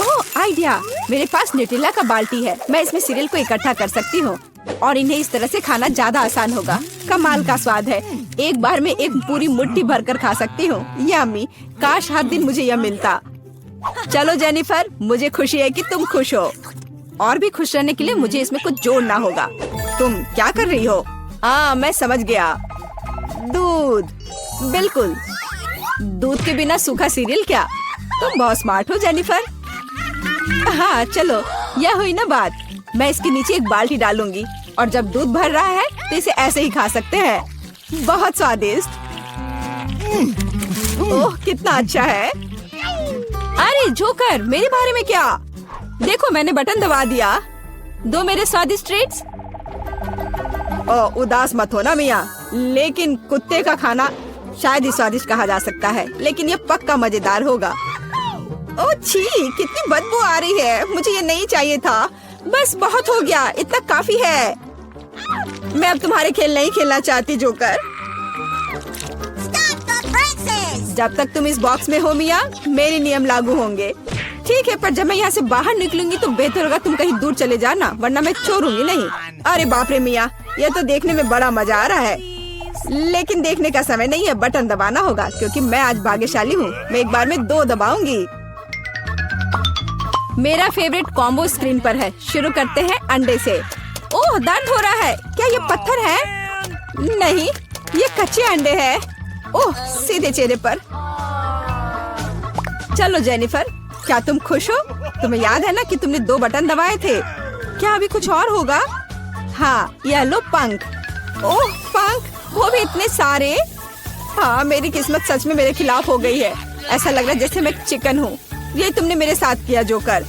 ओह आइडिया, मेरे पास न्यूट्रेला का बाल्टी है। मैं इसमें सीरियल को इकट्ठा कर सकती हूँ और इन्हें इस तरह से खाना ज्यादा आसान होगा। कमाल का स्वाद है। एक बार में एक पूरी मुट्ठी भरकर खा सकती हूँ। यम्मी, काश हर दिन मुझे यह मिलता। चलो जेनिफर, मुझे खुशी है कि तुम खुश हो। और भी खुश रहने के लिए मुझे इसमें कुछ जोड़ना होगा। तुम क्या कर रही हो? मैं समझ गया। दूध, बिल्कुल। दूध के बिना सूखा सीरियल क्या? तुम बहुत स्मार्ट हो जेनिफर। हाँ चलो, यह हुई ना बात। मैं इसके नीचे एक बाल्टी डालूंगी और जब दूध भर रहा है तो इसे ऐसे ही खा सकते हैं। बहुत स्वादिष्ट। ओह कितना अच्छा है। अरे जोकर, मेरे बारे में क्या? देखो, मैंने बटन दबा दिया। दो मेरे स्वादिष्ट ट्रीट्स। उदास मत हो ना मियाँ, लेकिन कुत्ते का खाना शायद ही स्वादिष्ट कहा जा सकता है, लेकिन ये पक्का मजेदार होगा। ओह छी, कितनी बदबू आ रही है। मुझे ये नहीं चाहिए था। बस बहुत हो गया, इतना काफी है। मैं अब तुम्हारे खेल नहीं खेलना चाहती जोकर। जब तक तुम इस बॉक्स में हो मियाँ, मेरे नियम लागू होंगे। ठीक है, पर जब मैं यहाँ से बाहर निकलूंगी तो बेहतर होगा तुम कहीं दूर चले जाना, वरना मैं छोड़ूंगी नहीं। अरे बाप रे मियाँ, यह तो देखने में बड़ा मजा आ रहा है, लेकिन देखने का समय नहीं है। बटन दबाना होगा क्योंकि मैं आज भाग्यशाली हूँ। मैं एक बार में 2 दबाऊंगी। मेरा फेवरेट कॉम्बो स्क्रीन पर है। शुरू करते हैं अंडे से। ओह दर्द हो रहा है। क्या ये पत्थर है? नहीं, ये कच्चे अंडे हैं। ओह सीधे चेहरे पर। चलो जेनिफर, क्या तुम खुश हो? तुम्हें याद है ना कि तुमने 2 बटन दबाए थे। क्या अभी कुछ और होगा? हाँ, यह लो पंख। ओह पंख, वो भी इतने सारे। हाँ, मेरी किस्मत सच में मेरे खिलाफ हो गई है। ऐसा लग रहा है जैसे मैं चिकन हूँ। ये तुमने मेरे साथ किया जोकर।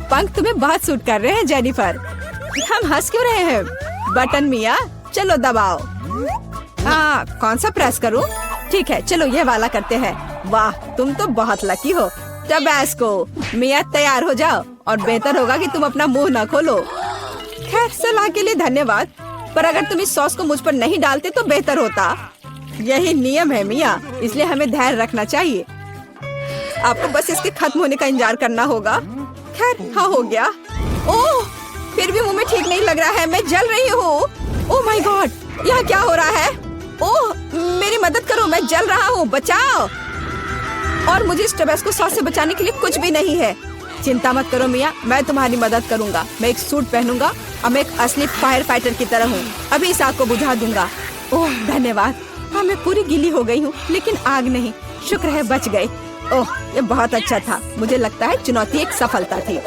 पंख तुम्हें बहुत सूट कर रहे हैं जेनिफर। हम हंस क्यों रहे हैं? बटन मिया, चलो दबाओ। कौन सा प्रेस करूं? ठीक है, चलो ये वाला करते हैं। वाह, तुम तो बहुत लकी हो। टबैस्को, मिया तैयार हो जाओ और बेहतर होगा कि तुम अपना मुंह न खोलो। खैर, सलाह के लिए धन्यवाद, पर अगर तुम इस सॉस को मुझ पर नहीं डालते तो बेहतर होता। यही नियम है मिया, इसलिए हमें धैर्य रखना चाहिए। आपको बस इसके खत्म होने का इंतजार करना होगा। खैर, हाँ हो गया। ओह, फिर भी मुंह में ठीक नहीं लग रहा है। मैं जल रही हूँ। ओह माय गॉड, यहाँ क्या हो रहा है? ओह, मेरी मदद करो, मैं जल रहा हूँ, बचाओ। और मुझे इस टबैस्को सॉस से बचाने के लिए कुछ भी नहीं है। चिंता मत करो मिया, मैं तुम्हारी मदद करूंगा। मैं एक सूट पहनूंगा और मैं एक असली फायर फाइटर की तरह हूँ। अभी इस आग को बुझा दूंगा। ओह धन्यवाद। हाँ, मैं पूरी गीली हो गई हूँ, लेकिन आग नहीं। शुक्र है बच गए। ओह, ये बहुत अच्छा था। मुझे लगता है चुनौती एक सफलता थी।